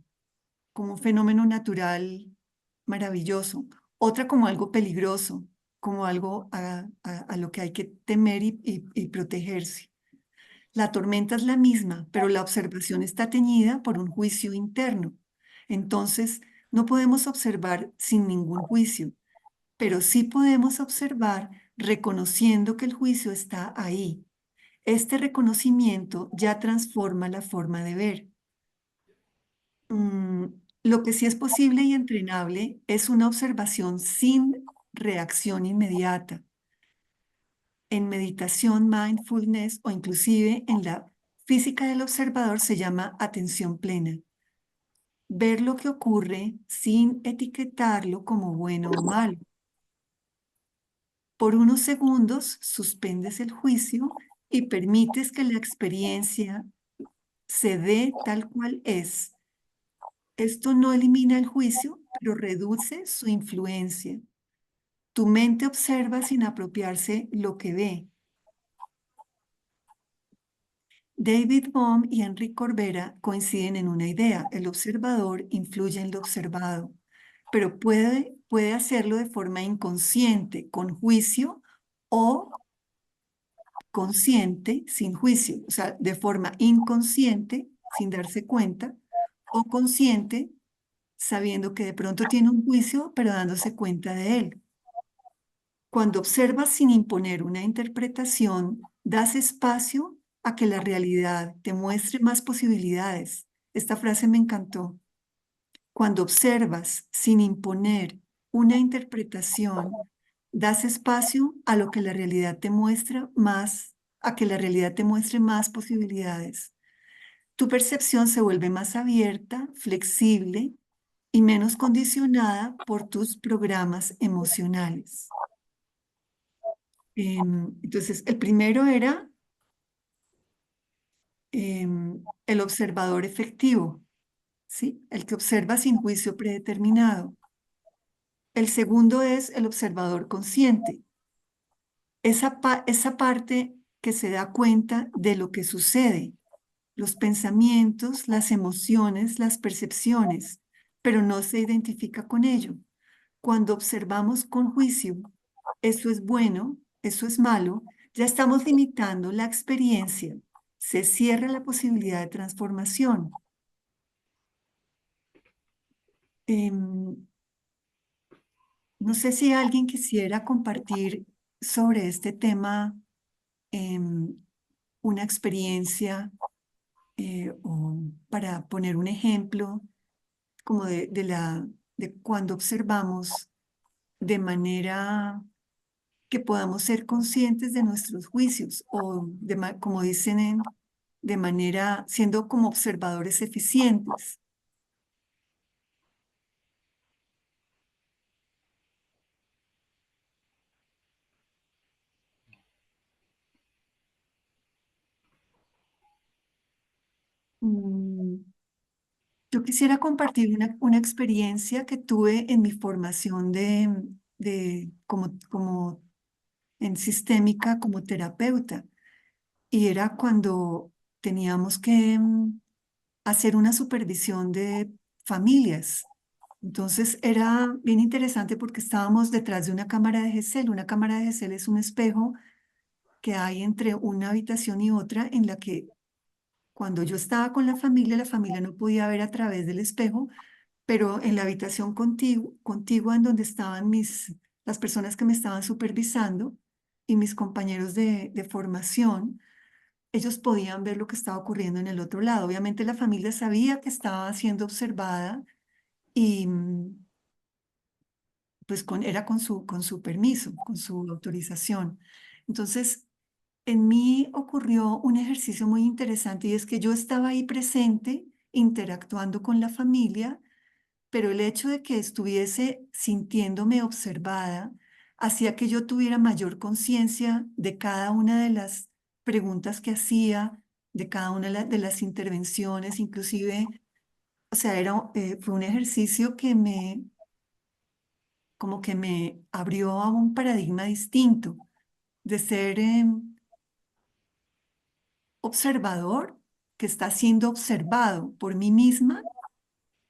como un fenómeno natural maravilloso. Otra como algo peligroso, como algo a lo que hay que temer y protegerse. La tormenta es la misma, pero la observación está teñida por un juicio interno. Entonces, no podemos observar sin ningún juicio, pero sí podemos observar reconociendo que el juicio está ahí. Este reconocimiento ya transforma la forma de ver. Lo que sí es posible y entrenable es una observación sin reacción inmediata. En meditación, mindfulness o inclusive en la física del observador se llama atención plena. Ver lo que ocurre sin etiquetarlo como bueno o malo. Por unos segundos suspendes el juicio y permites que la experiencia se dé tal cual es. Esto no elimina el juicio, pero reduce su influencia. Tu mente observa sin apropiarse lo que ve. David Bohm y Enrique Corbera coinciden en una idea: el observador influye en lo observado, pero puede hacerlo de forma inconsciente, con juicio, o consciente, sin juicio, o sea, de forma inconsciente, sin darse cuenta, o consciente, sabiendo que de pronto tiene un juicio, pero dándose cuenta de él. Cuando observas sin imponer una interpretación, das espacio a que la realidad te muestre más posibilidades. Esta frase me encantó. Cuando observas sin imponer una interpretación, das espacio a lo que la realidad te muestra más, a que la realidad te muestre más posibilidades. Tu percepción se vuelve más abierta, flexible y menos condicionada por tus programas emocionales. Entonces, el primero era el observador efectivo, ¿sí? El que observa sin juicio predeterminado. El segundo es el observador consciente. Esa parte que se da cuenta de lo que sucede, los pensamientos, las emociones, las percepciones, pero no se identifica con ello. Cuando observamos con juicio, eso es bueno, eso es malo, ya estamos limitando la experiencia. Se cierra la posibilidad de transformación. No sé si alguien quisiera compartir sobre este tema una experiencia o para poner un ejemplo como de cuando observamos de manera que podamos ser conscientes de nuestros juicios o, como dicen, de manera siendo como observadores eficientes. Yo quisiera compartir una experiencia que tuve en mi formación como en sistémica como terapeuta. Y era cuando teníamos que hacer una supervisión de familias. Entonces era bien interesante porque estábamos detrás de una cámara de Gesell. Una cámara de Gesell es un espejo que hay entre una habitación y otra, en la que cuando yo estaba con la familia no podía ver a través del espejo, pero en la habitación contigua en donde estaban las personas que me estaban supervisando y mis compañeros de formación, ellos podían ver lo que estaba ocurriendo en el otro lado. Obviamente la familia sabía que estaba siendo observada y pues era con su permiso, con su autorización. Entonces, en mí ocurrió un ejercicio muy interesante, y es que yo estaba ahí presente, interactuando con la familia, pero el hecho de que estuviese sintiéndome observada hacía que yo tuviera mayor conciencia de cada una de las preguntas que hacía, de cada una de las intervenciones, inclusive o sea, fue un ejercicio como que me abrió a un paradigma distinto de ser observador que está siendo observado por mí misma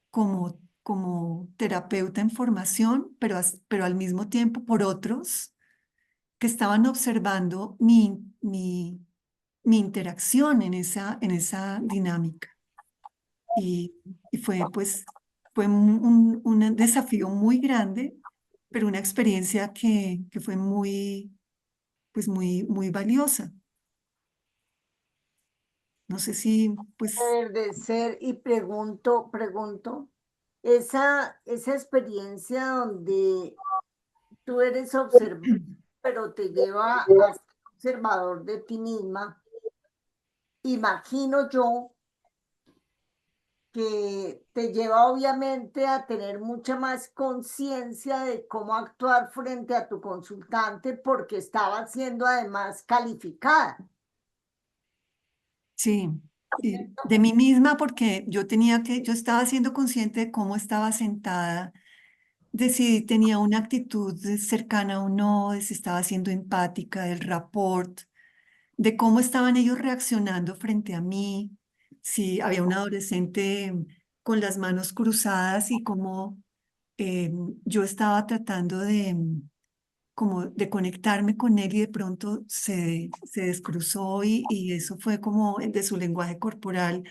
como terapeuta en formación, pero al mismo tiempo por otros que estaban observando mi interacción en esa dinámica. Y, y fue un desafío muy grande, pero una experiencia que fue muy valiosa. No sé si, pues, De ser y pregunto, esa experiencia donde tú eres observador, pero te lleva a ser observador de ti misma, imagino yo que te lleva obviamente a tener mucha más conciencia de cómo actuar frente a tu consultante porque estaba siendo además calificada. sí, y de mí misma porque yo estaba siendo consciente de cómo estaba sentada, de si tenía una actitud cercana o no, de si estaba siendo empática, del rapport, de cómo estaban ellos reaccionando frente a mí, si había un adolescente con las manos cruzadas y cómo yo estaba tratando como de conectarme con él y de pronto se descruzó y eso fue como de su lenguaje corporal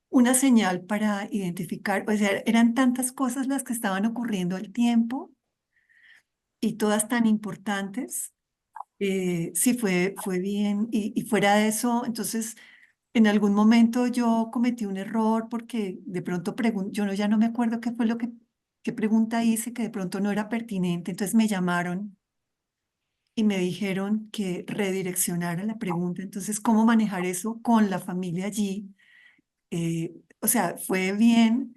una señal para identificar, o sea, eran tantas cosas las que estaban ocurriendo al tiempo y todas tan importantes. Sí, fue bien. Y fuera de eso, entonces, en algún momento yo cometí un error porque de pronto yo ya no me acuerdo qué fue qué pregunta hice que de pronto no era pertinente. Entonces me llamaron y me dijeron que redireccionara la pregunta. Entonces, ¿cómo manejar eso con la familia allí? O sea, bien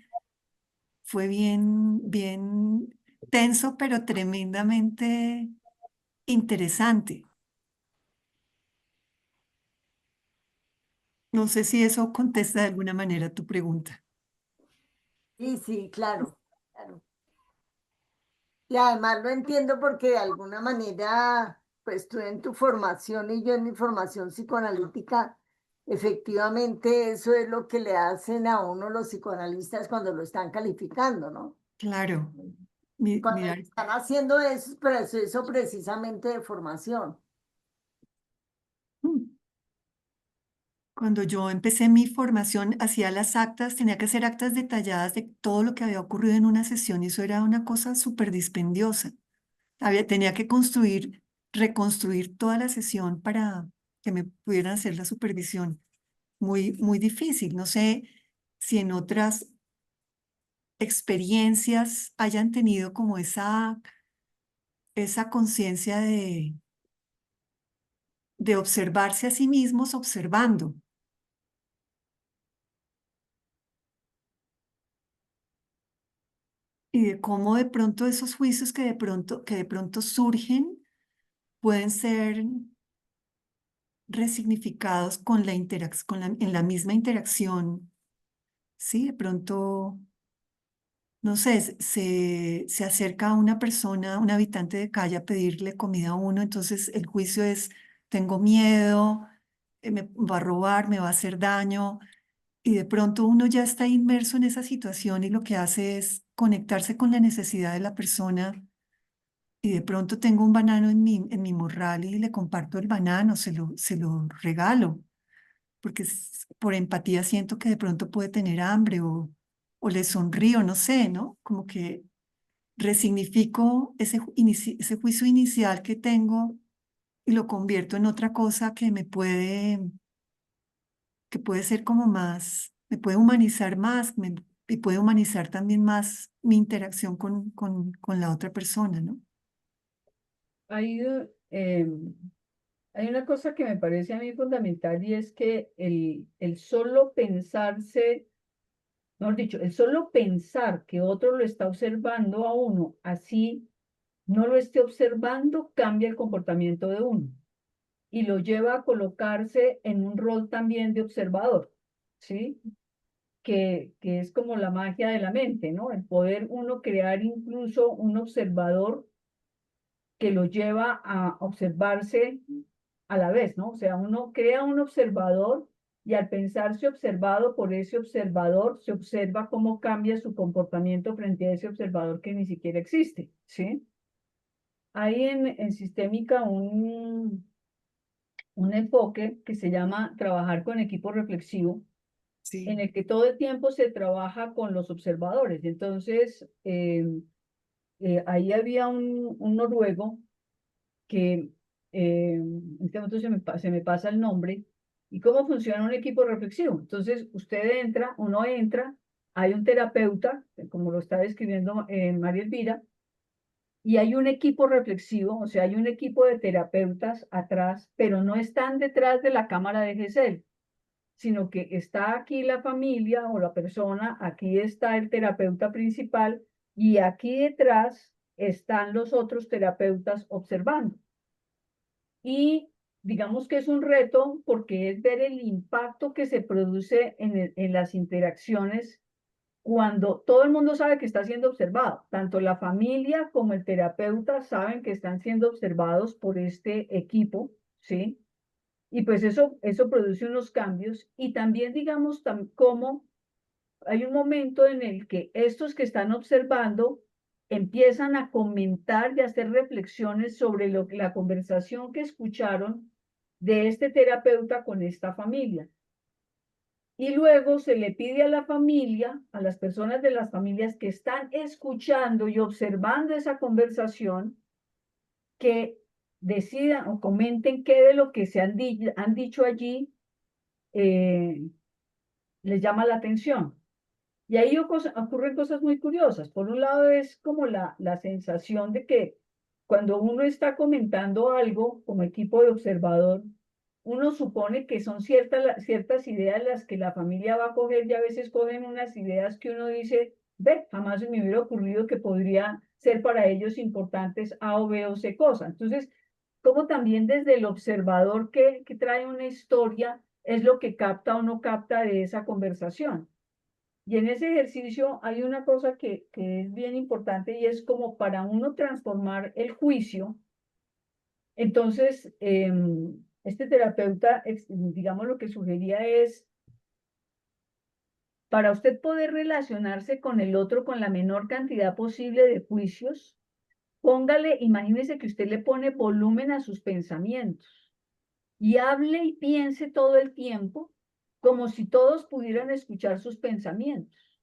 tenso, pero tremendamente interesante. No sé si eso contesta de alguna manera tu pregunta. Sí, sí, claro, claro. Y además lo entiendo porque de alguna manera, pues tú en tu formación y yo en mi formación psicoanalítica, efectivamente eso es lo que le hacen a uno los psicoanalistas cuando lo están calificando, ¿no? Claro, Cuando mira, están haciendo eso, pero eso precisamente de formación. mm, cuando yo empecé mi formación, hacía las actas, tenía que hacer actas detalladas de todo lo que había ocurrido en una sesión y eso era una cosa súper dispendiosa. Tenía que reconstruir toda la sesión para que me pudieran hacer la supervisión. Muy difícil. No sé si en otras experiencias hayan tenido como esa conciencia de observarse a sí mismos observando y de cómo de pronto esos juicios que de pronto surgen pueden ser resignificados en la misma interacción. Sí, de pronto, no sé, se acerca a una persona, un habitante de calle a pedirle comida a uno, entonces el juicio es, tengo miedo, me va a robar, me va a hacer daño. Y de pronto uno ya está inmerso en esa situación y lo que hace es conectarse con la necesidad de la persona. Y de pronto tengo un banano en mi morral y le comparto el banano, se lo regalo, porque por empatía siento que de pronto puede tener hambre o le sonrío, no sé, ¿no? Como que resignifico ese juicio inicial que tengo y lo convierto en otra cosa que puede ser como más, me puede humanizar más, y puede humanizar también más mi interacción con la otra persona, ¿no? Hay, hay una cosa que me parece a mí fundamental y es que el solo pensarse, mejor dicho, el solo pensar que otro lo está observando a uno, así no lo esté observando, cambia el comportamiento de uno y lo lleva a colocarse en un rol también de observador, ¿sí? que es como la magia de la mente, ¿no? El poder uno crear incluso un observador que lo lleva a observarse a la vez, ¿no? O sea, uno crea un observador y al pensarse observado por ese observador, se observa cómo cambia su comportamiento frente a ese observador que ni siquiera existe, ¿sí? Hay en sistémica un enfoque que se llama trabajar con equipo reflexivo, Sí. en el que todo el tiempo se trabaja con los observadores. Entonces, ahí había un noruego que en este momento se me pasa el nombre, y cómo funciona un equipo reflexivo. Entonces, uno entra, hay un terapeuta, como lo está describiendo María Elvira, y hay un equipo reflexivo, o sea, hay un equipo de terapeutas atrás, pero no están detrás de la cámara de Gesell, sino que está aquí la familia o la persona, aquí está el terapeuta principal y aquí detrás están los otros terapeutas observando. Y digamos que es un reto porque es ver el impacto que se produce en las interacciones cuando todo el mundo sabe que está siendo observado. Tanto la familia como el terapeuta saben que están siendo observados por este equipo, ¿sí? Y pues eso produce unos cambios y también digamos cómo hay un momento en el que estos que están observando empiezan a comentar y a hacer reflexiones sobre la conversación que escucharon de este terapeuta con esta familia. Y luego se le pide a la familia, a las personas de las familias que están escuchando y observando esa conversación, que decidan o comenten qué de lo que se han dicho allí les llama la atención. Y ahí ocurren cosas muy curiosas. Por un lado es como la sensación de que cuando uno está comentando algo como equipo de observador, uno supone que son ciertas ideas las que la familia va a coger y a veces cogen unas ideas que uno dice, ve, jamás se me hubiera ocurrido que podría ser para ellos importantes A o B o C cosa. Entonces, como también desde el observador que trae una historia es lo que capta o no capta de esa conversación. Y en ese ejercicio hay una cosa que es bien importante y es como para uno transformar el juicio. Entonces, este terapeuta, digamos, lo que sugería es, para usted poder relacionarse con el otro con la menor cantidad posible de juicios, imagínese que usted le pone volumen a sus pensamientos y hable y piense todo el tiempo como si todos pudieran escuchar sus pensamientos,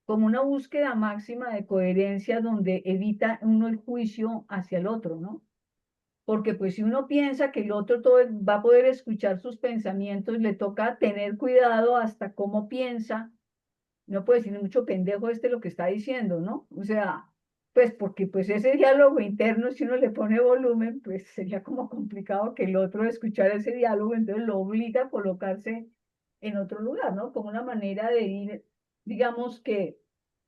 como una búsqueda máxima de coherencia donde evita uno el juicio hacia el otro, ¿no? Porque pues si uno piensa que el otro todo va a poder escuchar sus pensamientos, le toca tener cuidado hasta cómo piensa. No puede decir mucho pendejo lo que está diciendo, ¿no? O sea, pues porque pues ese diálogo interno, si uno le pone volumen, pues sería como complicado que el otro escuchara ese diálogo, entonces lo obliga a colocarse en otro lugar, ¿no? Como una manera de ir, digamos que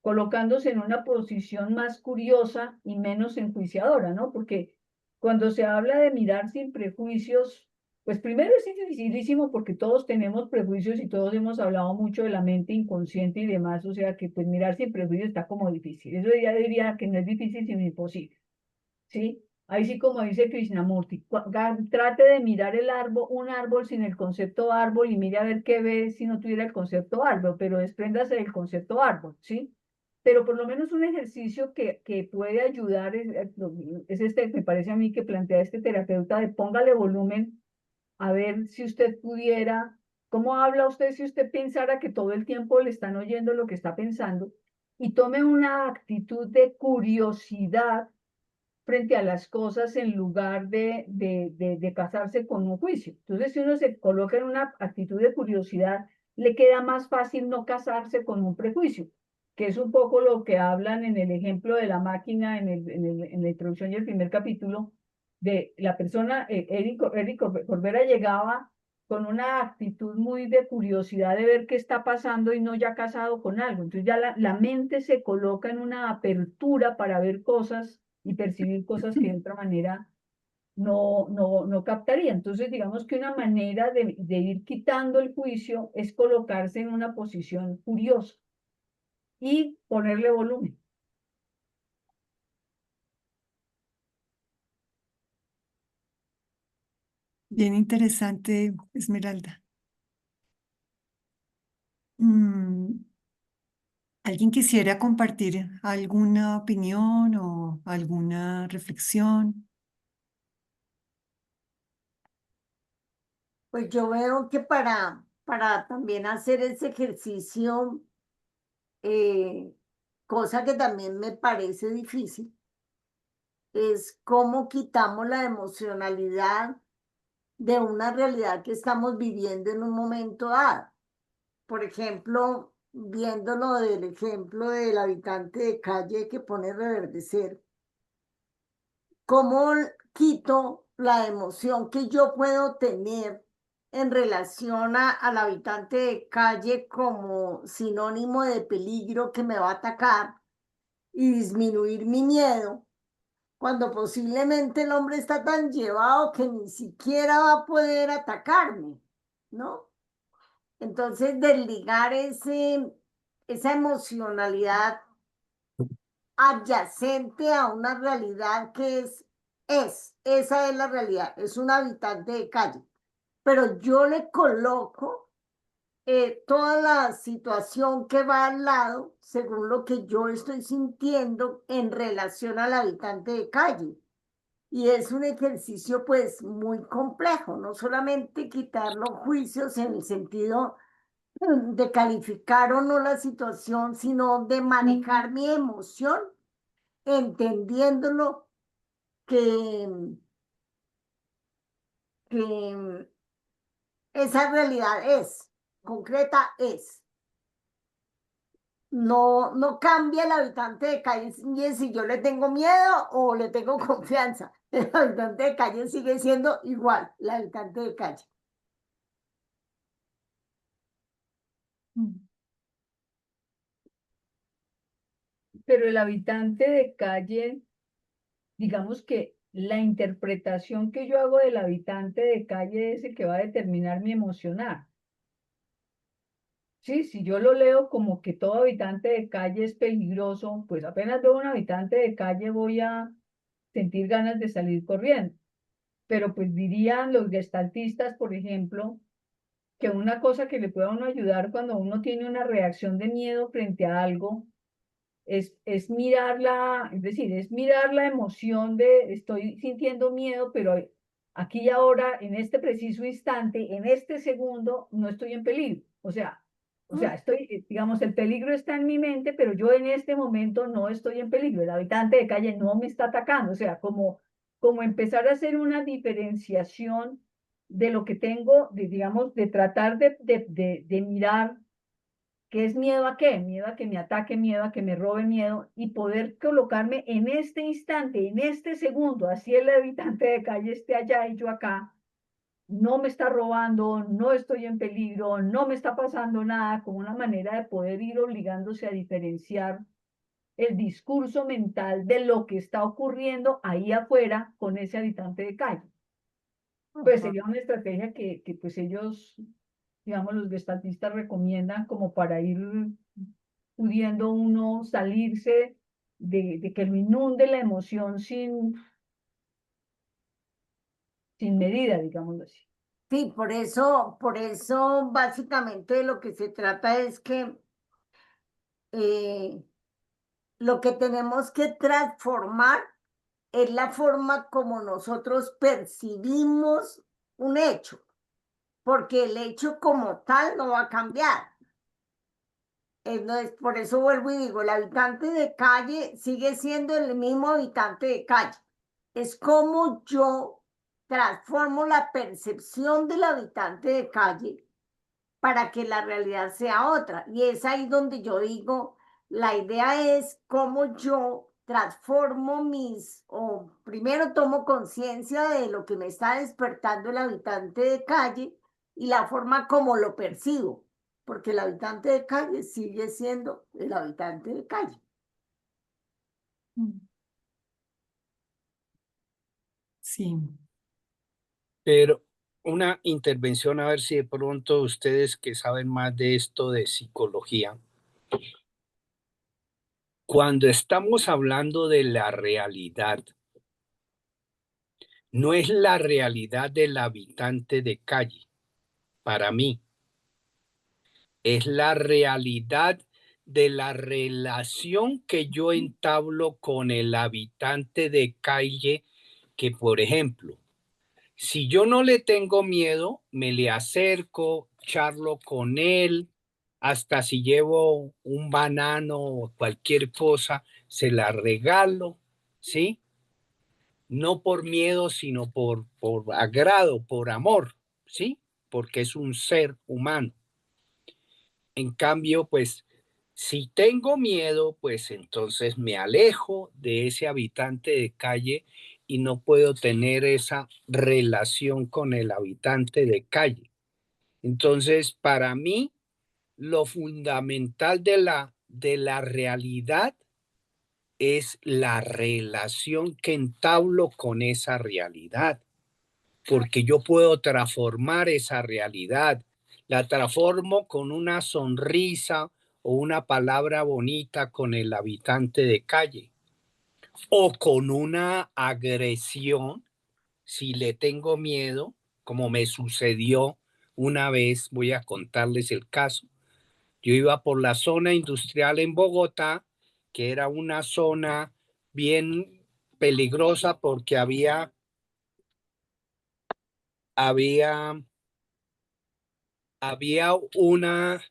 colocándose en una posición más curiosa y menos enjuiciadora, ¿no? Porque cuando se habla de mirar sin prejuicios, pues primero es dificilísimo porque todos tenemos prejuicios y todos hemos hablado mucho de la mente inconsciente y demás, o sea que pues mirar sin prejuicios está como difícil. Eso ya diría que no es difícil sino imposible, ¿sí? Ahí sí como dice Krishnamurti, trate de mirar un árbol sin el concepto árbol y mire a ver qué ve si no tuviera el concepto árbol, pero despréndase del concepto árbol, ¿sí? Pero por lo menos un ejercicio que puede ayudar es este, me parece a mí que plantea este terapeuta de póngale volumen a ver si usted pudiera, ¿cómo habla usted si usted pensara que todo el tiempo le están oyendo lo que está pensando? Y tome una actitud de curiosidad frente a las cosas en lugar de casarse con un juicio. Entonces, si uno se coloca en una actitud de curiosidad, le queda más fácil no casarse con un prejuicio, que es un poco lo que hablan en el ejemplo de la máquina en la introducción y el primer capítulo, de la persona, Eric Corbera llegaba con una actitud muy de curiosidad de ver qué está pasando y no ya casado con algo. Entonces ya la mente se coloca en una apertura para ver cosas y percibir cosas que de otra manera no captaría. Entonces, digamos que una manera de ir quitando el juicio es colocarse en una posición curiosa y ponerle volumen. Bien interesante, Esmeralda. Mm, ¿Alguien quisiera compartir alguna opinión o alguna reflexión? Pues yo veo que para también hacer ese ejercicio, eh, cosa que también me parece difícil, es cómo quitamos la emocionalidad de una realidad que estamos viviendo en un momento dado. Por ejemplo, viéndolo del ejemplo del habitante de calle que pone reverdecer, ¿cómo quito la emoción que yo puedo tener en relación al habitante de calle como sinónimo de peligro que me va a atacar y disminuir mi miedo, cuando posiblemente el hombre está tan llevado que ni siquiera va a poder atacarme, ¿no? Entonces, desligar esa emocionalidad adyacente a una realidad que esa es la realidad, es un habitante de calle, pero yo le coloco toda la situación que va al lado según lo que yo estoy sintiendo en relación al habitante de calle. Y es un ejercicio pues muy complejo, no solamente quitar los juicios en el sentido de calificar o no la situación, sino de manejar mi emoción, entendiéndolo que, que esa realidad es, concreta es. No cambia el habitante de calle si yo le tengo miedo o le tengo confianza. El habitante de calle sigue siendo igual, el habitante de calle. Pero el habitante de calle, digamos que la interpretación que yo hago del habitante de calle es el que va a determinar mi emocionar. Sí, si yo lo leo como que todo habitante de calle es peligroso, pues apenas veo un habitante de calle voy a sentir ganas de salir corriendo. Pero pues dirían los gestaltistas, por ejemplo, que una cosa que le puede a uno ayudar cuando uno tiene una reacción de miedo frente a algo es mirarla, es decir, es mirar la emoción de estoy sintiendo miedo, pero aquí y ahora, en este preciso instante, en este segundo, no estoy en peligro. O sea, estoy, digamos, el peligro está en mi mente, pero yo en este momento no estoy en peligro. El habitante de calle no me está atacando. O sea, como empezar a hacer una diferenciación de lo que tengo, digamos, de tratar de mirar. ¿Qué es miedo a qué? Miedo a que me ataque, miedo a que me robe, miedo, y poder colocarme en este instante, en este segundo, así el habitante de calle esté allá y yo acá, no me está robando, no estoy en peligro, no me está pasando nada, como una manera de poder ir obligándose a diferenciar el discurso mental de lo que está ocurriendo ahí afuera con ese habitante de calle. Pues sería una estrategia que pues ellos, digamos, los gestaltistas recomiendan como para ir pudiendo uno salirse de que lo inunde la emoción sin medida, digámoslo así. Sí, por eso básicamente de lo que se trata es que lo que tenemos que transformar es la forma como nosotros percibimos un hecho, porque el hecho como tal no va a cambiar. Entonces, por eso vuelvo y digo, el habitante de calle sigue siendo el mismo habitante de calle. Es como yo transformo la percepción del habitante de calle para que la realidad sea otra. Y es ahí donde yo digo, la idea es cómo yo transformo o primero tomo conciencia de lo que me está despertando el habitante de calle y la forma como lo percibo, porque el habitante de calle sigue siendo el habitante de calle. Sí. Pero una intervención, a ver si de pronto ustedes que saben más de esto de psicología, cuando estamos hablando de la realidad, no es la realidad del habitante de calle, para mí, es la realidad de la relación que yo entablo con el habitante de calle, que por ejemplo, si yo no le tengo miedo, me le acerco, charlo con él, hasta si llevo un banano o cualquier cosa, se la regalo, ¿sí? No por miedo, sino por agrado, por amor, ¿sí? Porque es un ser humano. En cambio, pues, si tengo miedo, pues entonces me alejo de ese habitante de calle y no puedo tener esa relación con el habitante de calle. Entonces, para mí, lo fundamental de la realidad es la relación que entablo con esa realidad, porque yo puedo transformar esa realidad. La transformo con una sonrisa o una palabra bonita con el habitante de calle, o con una agresión si le tengo miedo, como me sucedió una vez. Voy a contarles el caso. Yo iba por la zona industrial en Bogotá, que era una zona bien peligrosa porque había una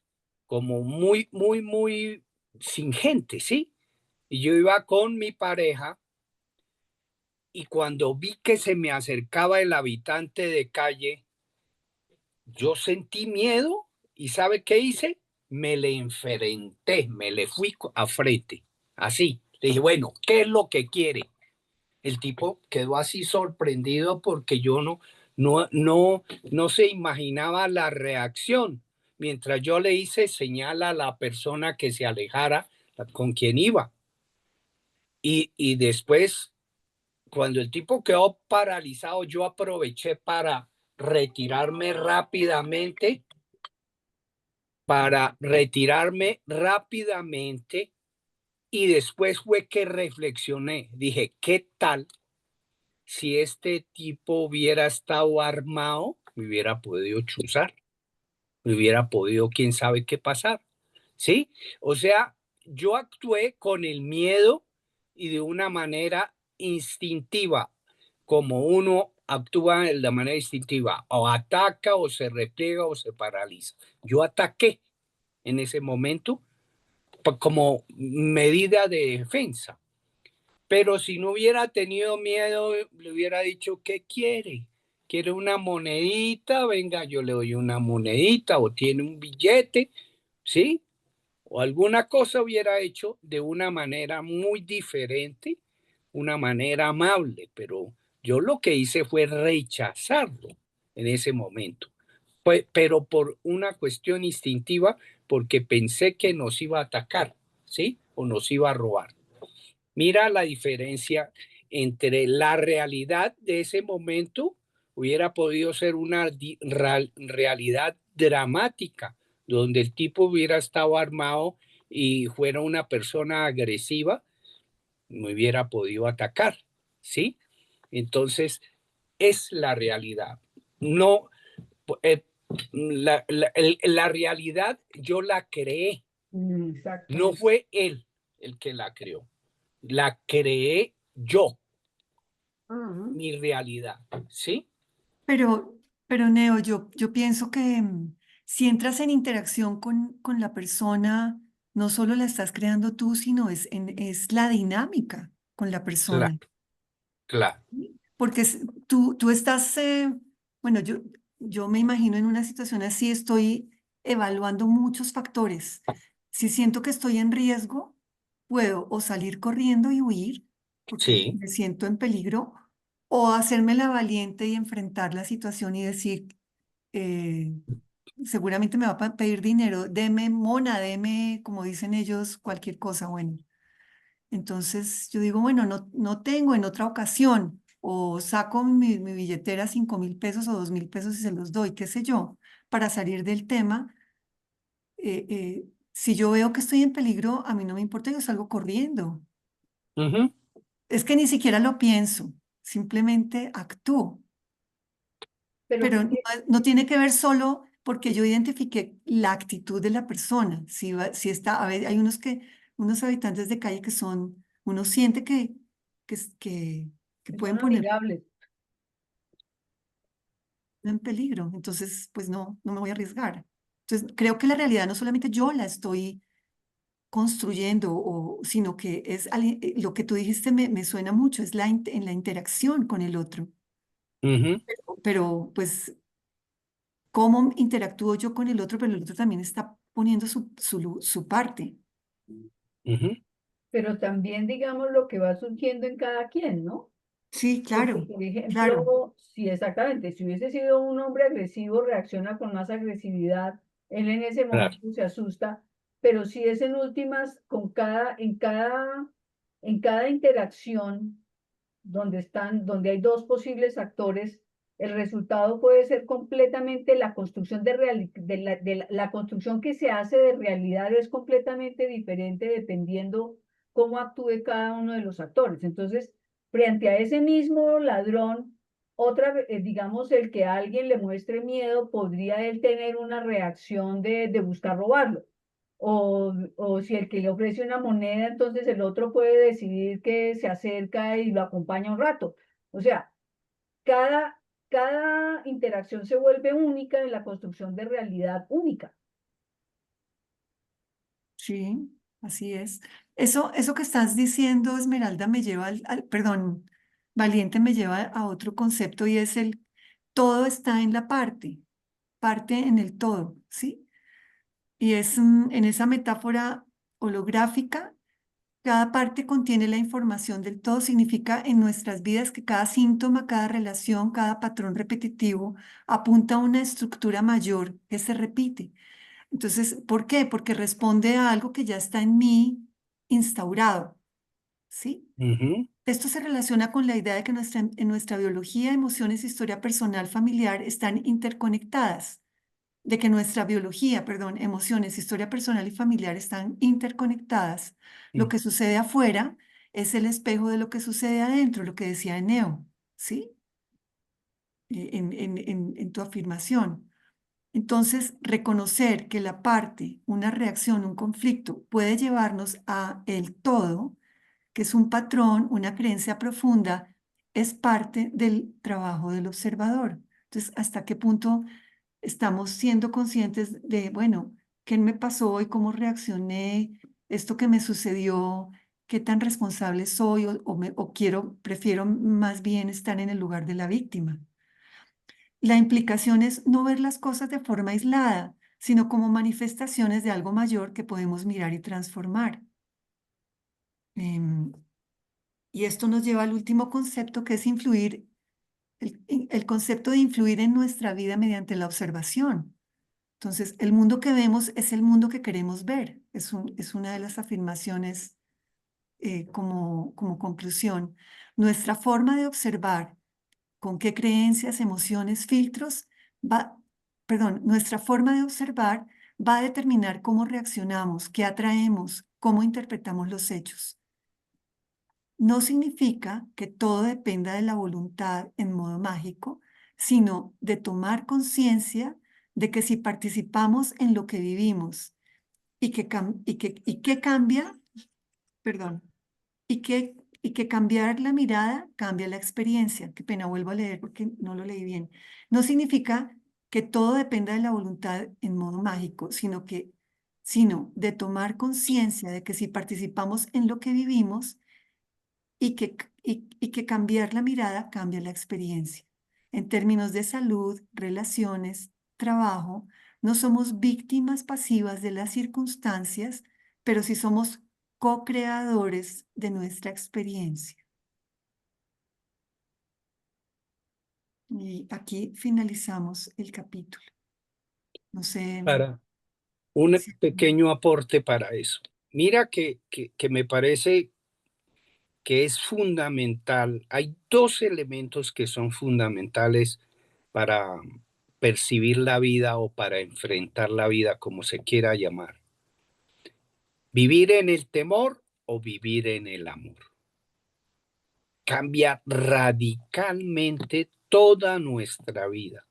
como muy sin gente, ¿sí? Y yo iba con mi pareja y cuando vi que se me acercaba el habitante de calle, yo sentí miedo y ¿sabe qué hice? Me le enfrenté, me le fui a frente, así. Le dije, bueno, ¿qué es lo que quiere? El tipo quedó así sorprendido porque yo no se imaginaba la reacción. Mientras yo le hice señal a la persona que se alejara con quien iba. Y después, cuando el tipo quedó paralizado, yo aproveché para retirarme rápidamente y después fue que reflexioné. Dije, ¿qué tal si este tipo hubiera estado armado? Me hubiera podido chuzar, me hubiera podido quién sabe qué pasar, ¿sí? O sea, yo actué con el miedo y de una manera instintiva, como uno actúa de la manera instintiva, o ataca o se repliega o se paraliza. Yo ataqué en ese momento como medida de defensa. Pero si no hubiera tenido miedo, le hubiera dicho, ¿qué quiere? ¿Quiere una monedita? Venga, yo le doy una monedita o tiene un billete, ¿sí? O alguna cosa hubiera hecho de una manera muy diferente, una manera amable, pero yo lo que hice fue rechazarlo en ese momento. Pues, pero por una cuestión instintiva, porque pensé que nos iba a atacar, ¿sí? O nos iba a robar. Mira la diferencia entre la realidad de ese momento, hubiera podido ser una realidad dramática, donde el tipo hubiera estado armado y fuera una persona agresiva, me hubiera podido atacar, ¿sí? Entonces, es la realidad. No, eh, la realidad yo la creé, no fue él el que la creó. La creé yo, mi realidad, ¿sí? Pero, pero Neo, yo pienso que si entras en interacción con la persona, no solo la estás creando tú, sino es la dinámica con la Claro, persona. claro, Porque tú estás, bueno, yo me imagino en una situación así, estoy evaluando muchos factores. Si siento que estoy en riesgo, puedo o salir corriendo y huir, porque sí, me siento en peligro, o hacerme la valiente y enfrentar la situación y decir, eh, seguramente me va a pedir dinero, deme mona, deme, como dicen ellos, cualquier cosa, bueno. Entonces yo digo, bueno, no tengo en otra ocasión o saco mi billetera 5.000 pesos o 2.000 pesos y se los doy, qué sé yo, para salir del tema. Si yo veo que estoy en peligro, a mí no me importa, yo salgo corriendo. Ujú. Es que ni siquiera lo pienso, simplemente actúo. Pero Pero no tiene que ver solo porque yo identifiqué la actitud de la persona. Si está, a ver, hay unos habitantes de calle que son, uno siente que, es- que, que son pueden poner amigables. en peligro. Entonces, pues no me voy a arriesgar. Entonces, creo que la realidad no solamente yo la estoy construyendo, sino que lo que tú dijiste me suena mucho, es en la interacción con el otro. Ujú. Pero pues cómo interactúo yo con el otro, pero el otro también está poniendo su parte. Ujú. Pero también digamos lo que va surgiendo en cada quien, ¿no? Sí, Porque, claro, por claro. ejemplo, si exactamente, si hubiese sido un hombre agresivo, reacciona con más agresividad, él en ese Claro. momento se asusta, pero si es en últimas, en cada interacción donde hay dos posibles actores, el resultado puede ser completamente la construcción la construcción que se hace de realidad es completamente diferente dependiendo cómo actúe cada uno de los actores. Entonces, frente a ese mismo ladrón, digamos, el que a alguien le muestre miedo, podría él tener una reacción de buscar robarlo. O si el que le ofrece una moneda, entonces el otro puede decidir que se acerca y lo acompaña un rato. O sea, cada interacción se vuelve única en la construcción de realidad única. Sí, así es. Eso que estás diciendo, Esmeralda, me lleva perdón, Valiente me lleva a otro concepto y es el todo está en la parte en el todo, ¿sí? Y es en esa metáfora holográfica. Cada parte contiene la información del todo, significa en nuestras vidas que cada síntoma, cada relación, cada patrón repetitivo apunta a una estructura mayor que se repite. Entonces, ¿por qué? Porque responde a algo que ya está en mí instaurado, ¿sí? Ujú. Esto se relaciona con la idea de que en nuestra biología, emociones, historia personal, familiar están interconectadas, de que nuestra biología, perdón, emociones, historia personal y familiar están interconectadas. Lo que sucede afuera es el espejo de lo que sucede adentro, lo que decía Neo, ¿sí? En tu afirmación. Entonces, reconocer que la parte, una reacción, un conflicto puede llevarnos a el todo, que es un patrón, una creencia profunda, es parte del trabajo del observador. Entonces, ¿hasta qué punto estamos siendo conscientes de, bueno, qué me pasó y cómo reaccioné, esto que me sucedió, qué tan responsable soy prefiero más bien estar en el lugar de la víctima? La implicación es no ver las cosas de forma aislada, sino como manifestaciones de algo mayor que podemos mirar y transformar. Em, y esto nos lleva al último concepto, que es influir, el concepto de influir en nuestra vida mediante la observación. Entonces, el mundo que vemos es el mundo que queremos ver. Es una de las afirmaciones como conclusión. Nuestra forma de observar con qué creencias, emociones, filtros va, perdón, nuestra forma de observar va a determinar cómo reaccionamos, qué atraemos, cómo interpretamos los hechos. No significa que todo dependa de la voluntad en modo mágico, sino de tomar conciencia de que si participamos en lo que vivimos y que cambia, perdón, y que cambiar la mirada cambia la experiencia. Qué pena, vuelvo a leer porque no lo leí bien. No significa que todo dependa de la voluntad en modo mágico, sino de tomar conciencia de que si participamos en lo que vivimos y que cambiar la mirada cambia la experiencia. En términos de salud, relaciones, trabajo, no somos víctimas pasivas de las circunstancias, pero sí somos co-creadores de nuestra experiencia. Y aquí finalizamos el capítulo. No sé Para un si... pequeño aporte para eso. Mira que me parece que es fundamental. Hay dos elementos que son fundamentales para percibir la vida o para enfrentar la vida, como se quiera llamar. Vivir en el temor o vivir en el amor. Cambia radicalmente toda nuestra vida.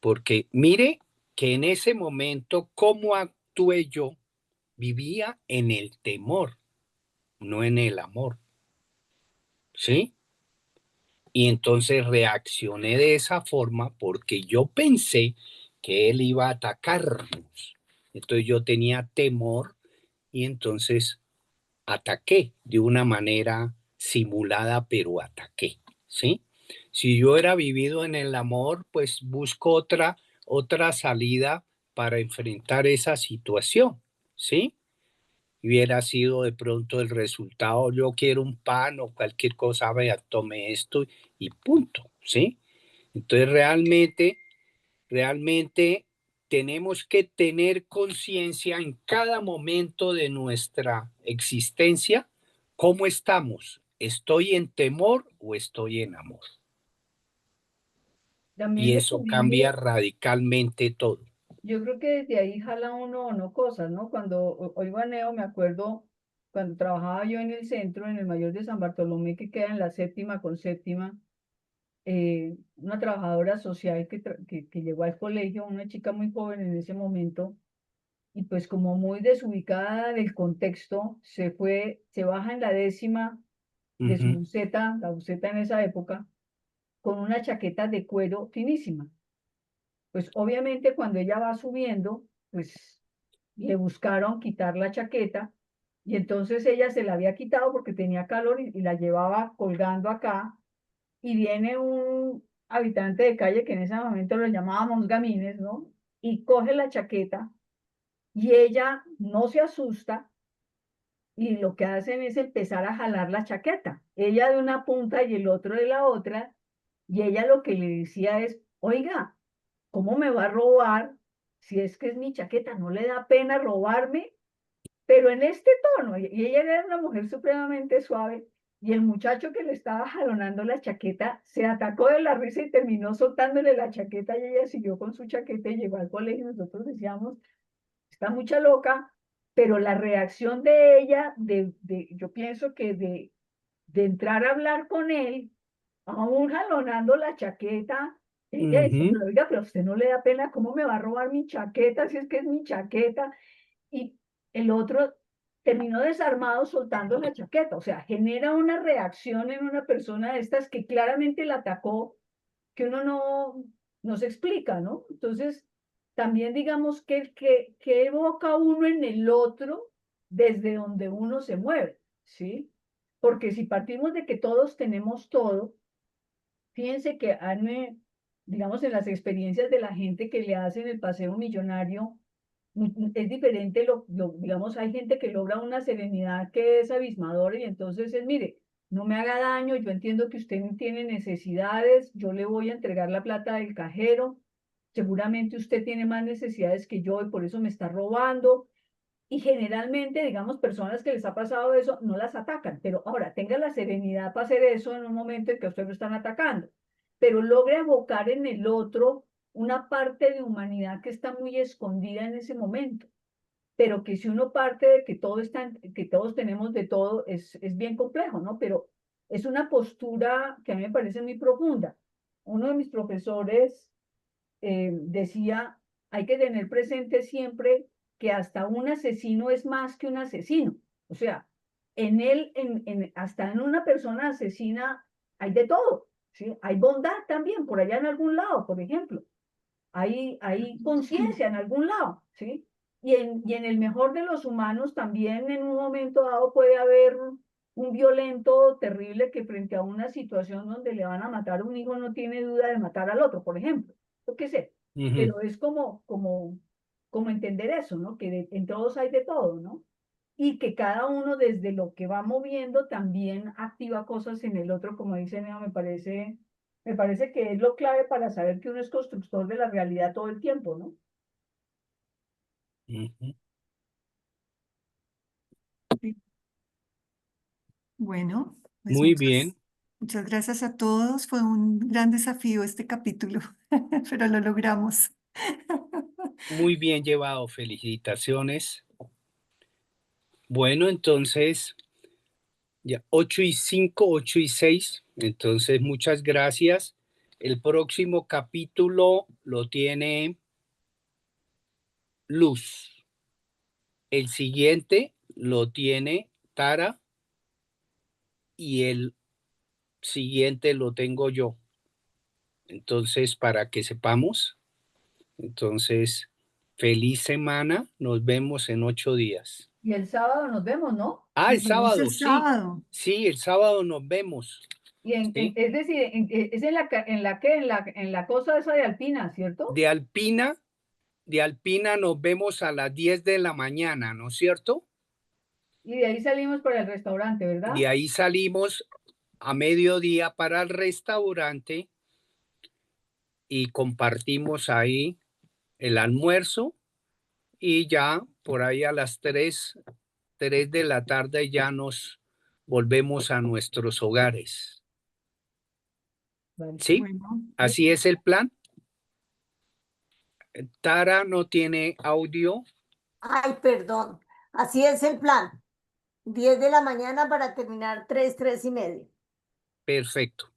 Porque mire que en ese momento, cómo actué yo, vivía en el temor, no en el amor. ¿Sí? Y entonces reaccioné de esa forma porque yo pensé que él iba a atacarnos. Entonces yo tenía temor y entonces ataqué de una manera simulada, pero ataqué, ¿sí? Si yo hubiera vivido en el amor, pues busco otra salida para enfrentar esa situación, ¿sí? Hubiera sido de pronto el resultado, yo quiero un pan o cualquier cosa, vea, tome esto y punto, ¿sí? Entonces realmente tenemos que tener conciencia en cada momento de nuestra existencia, cómo estamos. ¿Estoy en temor o estoy en amor? También Y eso cambia depende, radicalmente todo. yo creo que desde ahí jala uno o no cosas, ¿no? Cuando oigo a Neo, me acuerdo cuando trabajaba yo en el centro, en el Mayor de San Bartolomé, que queda en la séptima con séptima, una trabajadora social que llegó al colegio, una chica muy joven en ese momento, y pues como muy desubicada del contexto, se baja en la décima de su Ujú, buseta, la buseta en esa época, con una chaqueta de cuero finísima. Pues obviamente cuando ella va subiendo, pues le buscaron quitar la chaqueta y entonces ella se la había quitado porque tenía calor y la llevaba colgando acá y viene un habitante de calle que en ese momento lo llamábamos gamines, ¿no? Y coge la chaqueta y ella no se asusta y lo que hacen es empezar a jalar la chaqueta, ella de una punta y el otro de la otra, y ella lo que le decía es, oiga, ¿cómo me va a robar si es que es mi chaqueta? ¿No le da pena robarme? Pero en este tono, y ella era una mujer supremamente suave, y el muchacho que le estaba jalonando la chaqueta se atacó de la risa y terminó soltándole la chaqueta y ella siguió con su chaqueta y llegó al colegio. Nosotros decíamos, está mucha loca, pero la reacción de ella, yo pienso que de entrar a hablar con él, aún jalonando la chaqueta, ella ujú, diciendo, oiga, pero a usted no le da pena, ¿cómo me va a robar mi chaqueta si es que es mi chaqueta? Y el otro terminó desarmado soltando la chaqueta, o sea, genera una reacción en una persona de estas que claramente la atacó, que uno no se explica, ¿no? Entonces, también digamos que evoca uno en el otro desde donde uno se mueve, ¿sí? Porque si partimos de que todos tenemos todo, fíjense que digamos, en las experiencias de la gente que le hacen el paseo millonario, es diferente, digamos, hay gente que logra una serenidad que es abismadora y entonces es, mire, no me haga daño, yo entiendo que usted tiene necesidades, yo le voy a entregar la plata del cajero, seguramente usted tiene más necesidades que yo y por eso me está robando. Y generalmente, digamos, personas que les ha pasado eso no las atacan, pero ahora tenga la serenidad para hacer eso en un momento en que a usted lo están atacando, pero logra evocar en el otro una parte de humanidad que está muy escondida en ese momento, pero que si uno parte de que que todos tenemos de todo, es bien complejo, ¿no? Pero es una postura que a mí me parece muy profunda. Uno de mis profesores decía, hay que tener presente siempre que hasta un asesino es más que un asesino. O sea, en él, hasta en una persona asesina hay de todo, ¿sí? Hay bondad también, por allá en algún lado, por ejemplo. Hay conciencia en algún lado, ¿sí? Y en el mejor de los humanos también en un momento dado puede haber un violento terrible que frente a una situación donde le van a matar a un hijo no tiene duda de matar al otro, por ejemplo. Yo qué sé, ujú. pero es como entender eso, ¿no? Que en todos hay de todo, ¿no? Y que cada uno desde lo que va moviendo también activa cosas en el otro, como dice Neo, me parece que es lo clave para saber que uno es constructor de la realidad todo el tiempo, ¿no? Ujú. Sí. Bueno, pues Muy bien. muchas gracias a todos. Fue un gran desafío este capítulo, pero lo logramos. Muy bien llevado, felicitaciones. Bueno, entonces, ya 8:05, 8:06. Entonces, muchas gracias. El próximo capítulo lo tiene Luz. El siguiente lo tiene Tara y el siguiente lo tengo yo. Entonces, para que sepamos, entonces, feliz semana. Nos vemos en 8 días. Y el sábado nos vemos, ¿no? Ah, el Nos vemos sábado, el sí. sábado. Sí, el sábado nos vemos. Y Sí. es decir, es en la cosa esa de Alpina, ¿cierto? De Alpina nos vemos a las 10 de la mañana, ¿no es cierto? Y de ahí salimos para el restaurante, ¿verdad? De ahí salimos a mediodía para el restaurante y compartimos ahí el almuerzo y ya por ahí a las 3 de la tarde ya nos volvemos a nuestros hogares. Vale. ¿Sí? Bueno, Así es el plan. Tara no tiene audio. Ay, perdón. Así es el plan. 10 de la mañana para terminar 3, 3:30. Perfecto.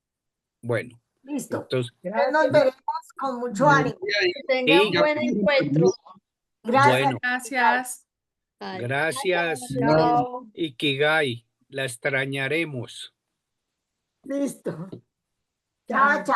Bueno, Listo. entonces, Entonces nos Gracias. veremos con mucho ánimo. Que tenga un sí, buen encuentro. Gracias. bueno, Gracias. Bye. gracias, Chao. Ikigai. La extrañaremos. Listo. Chao. Chao, chao.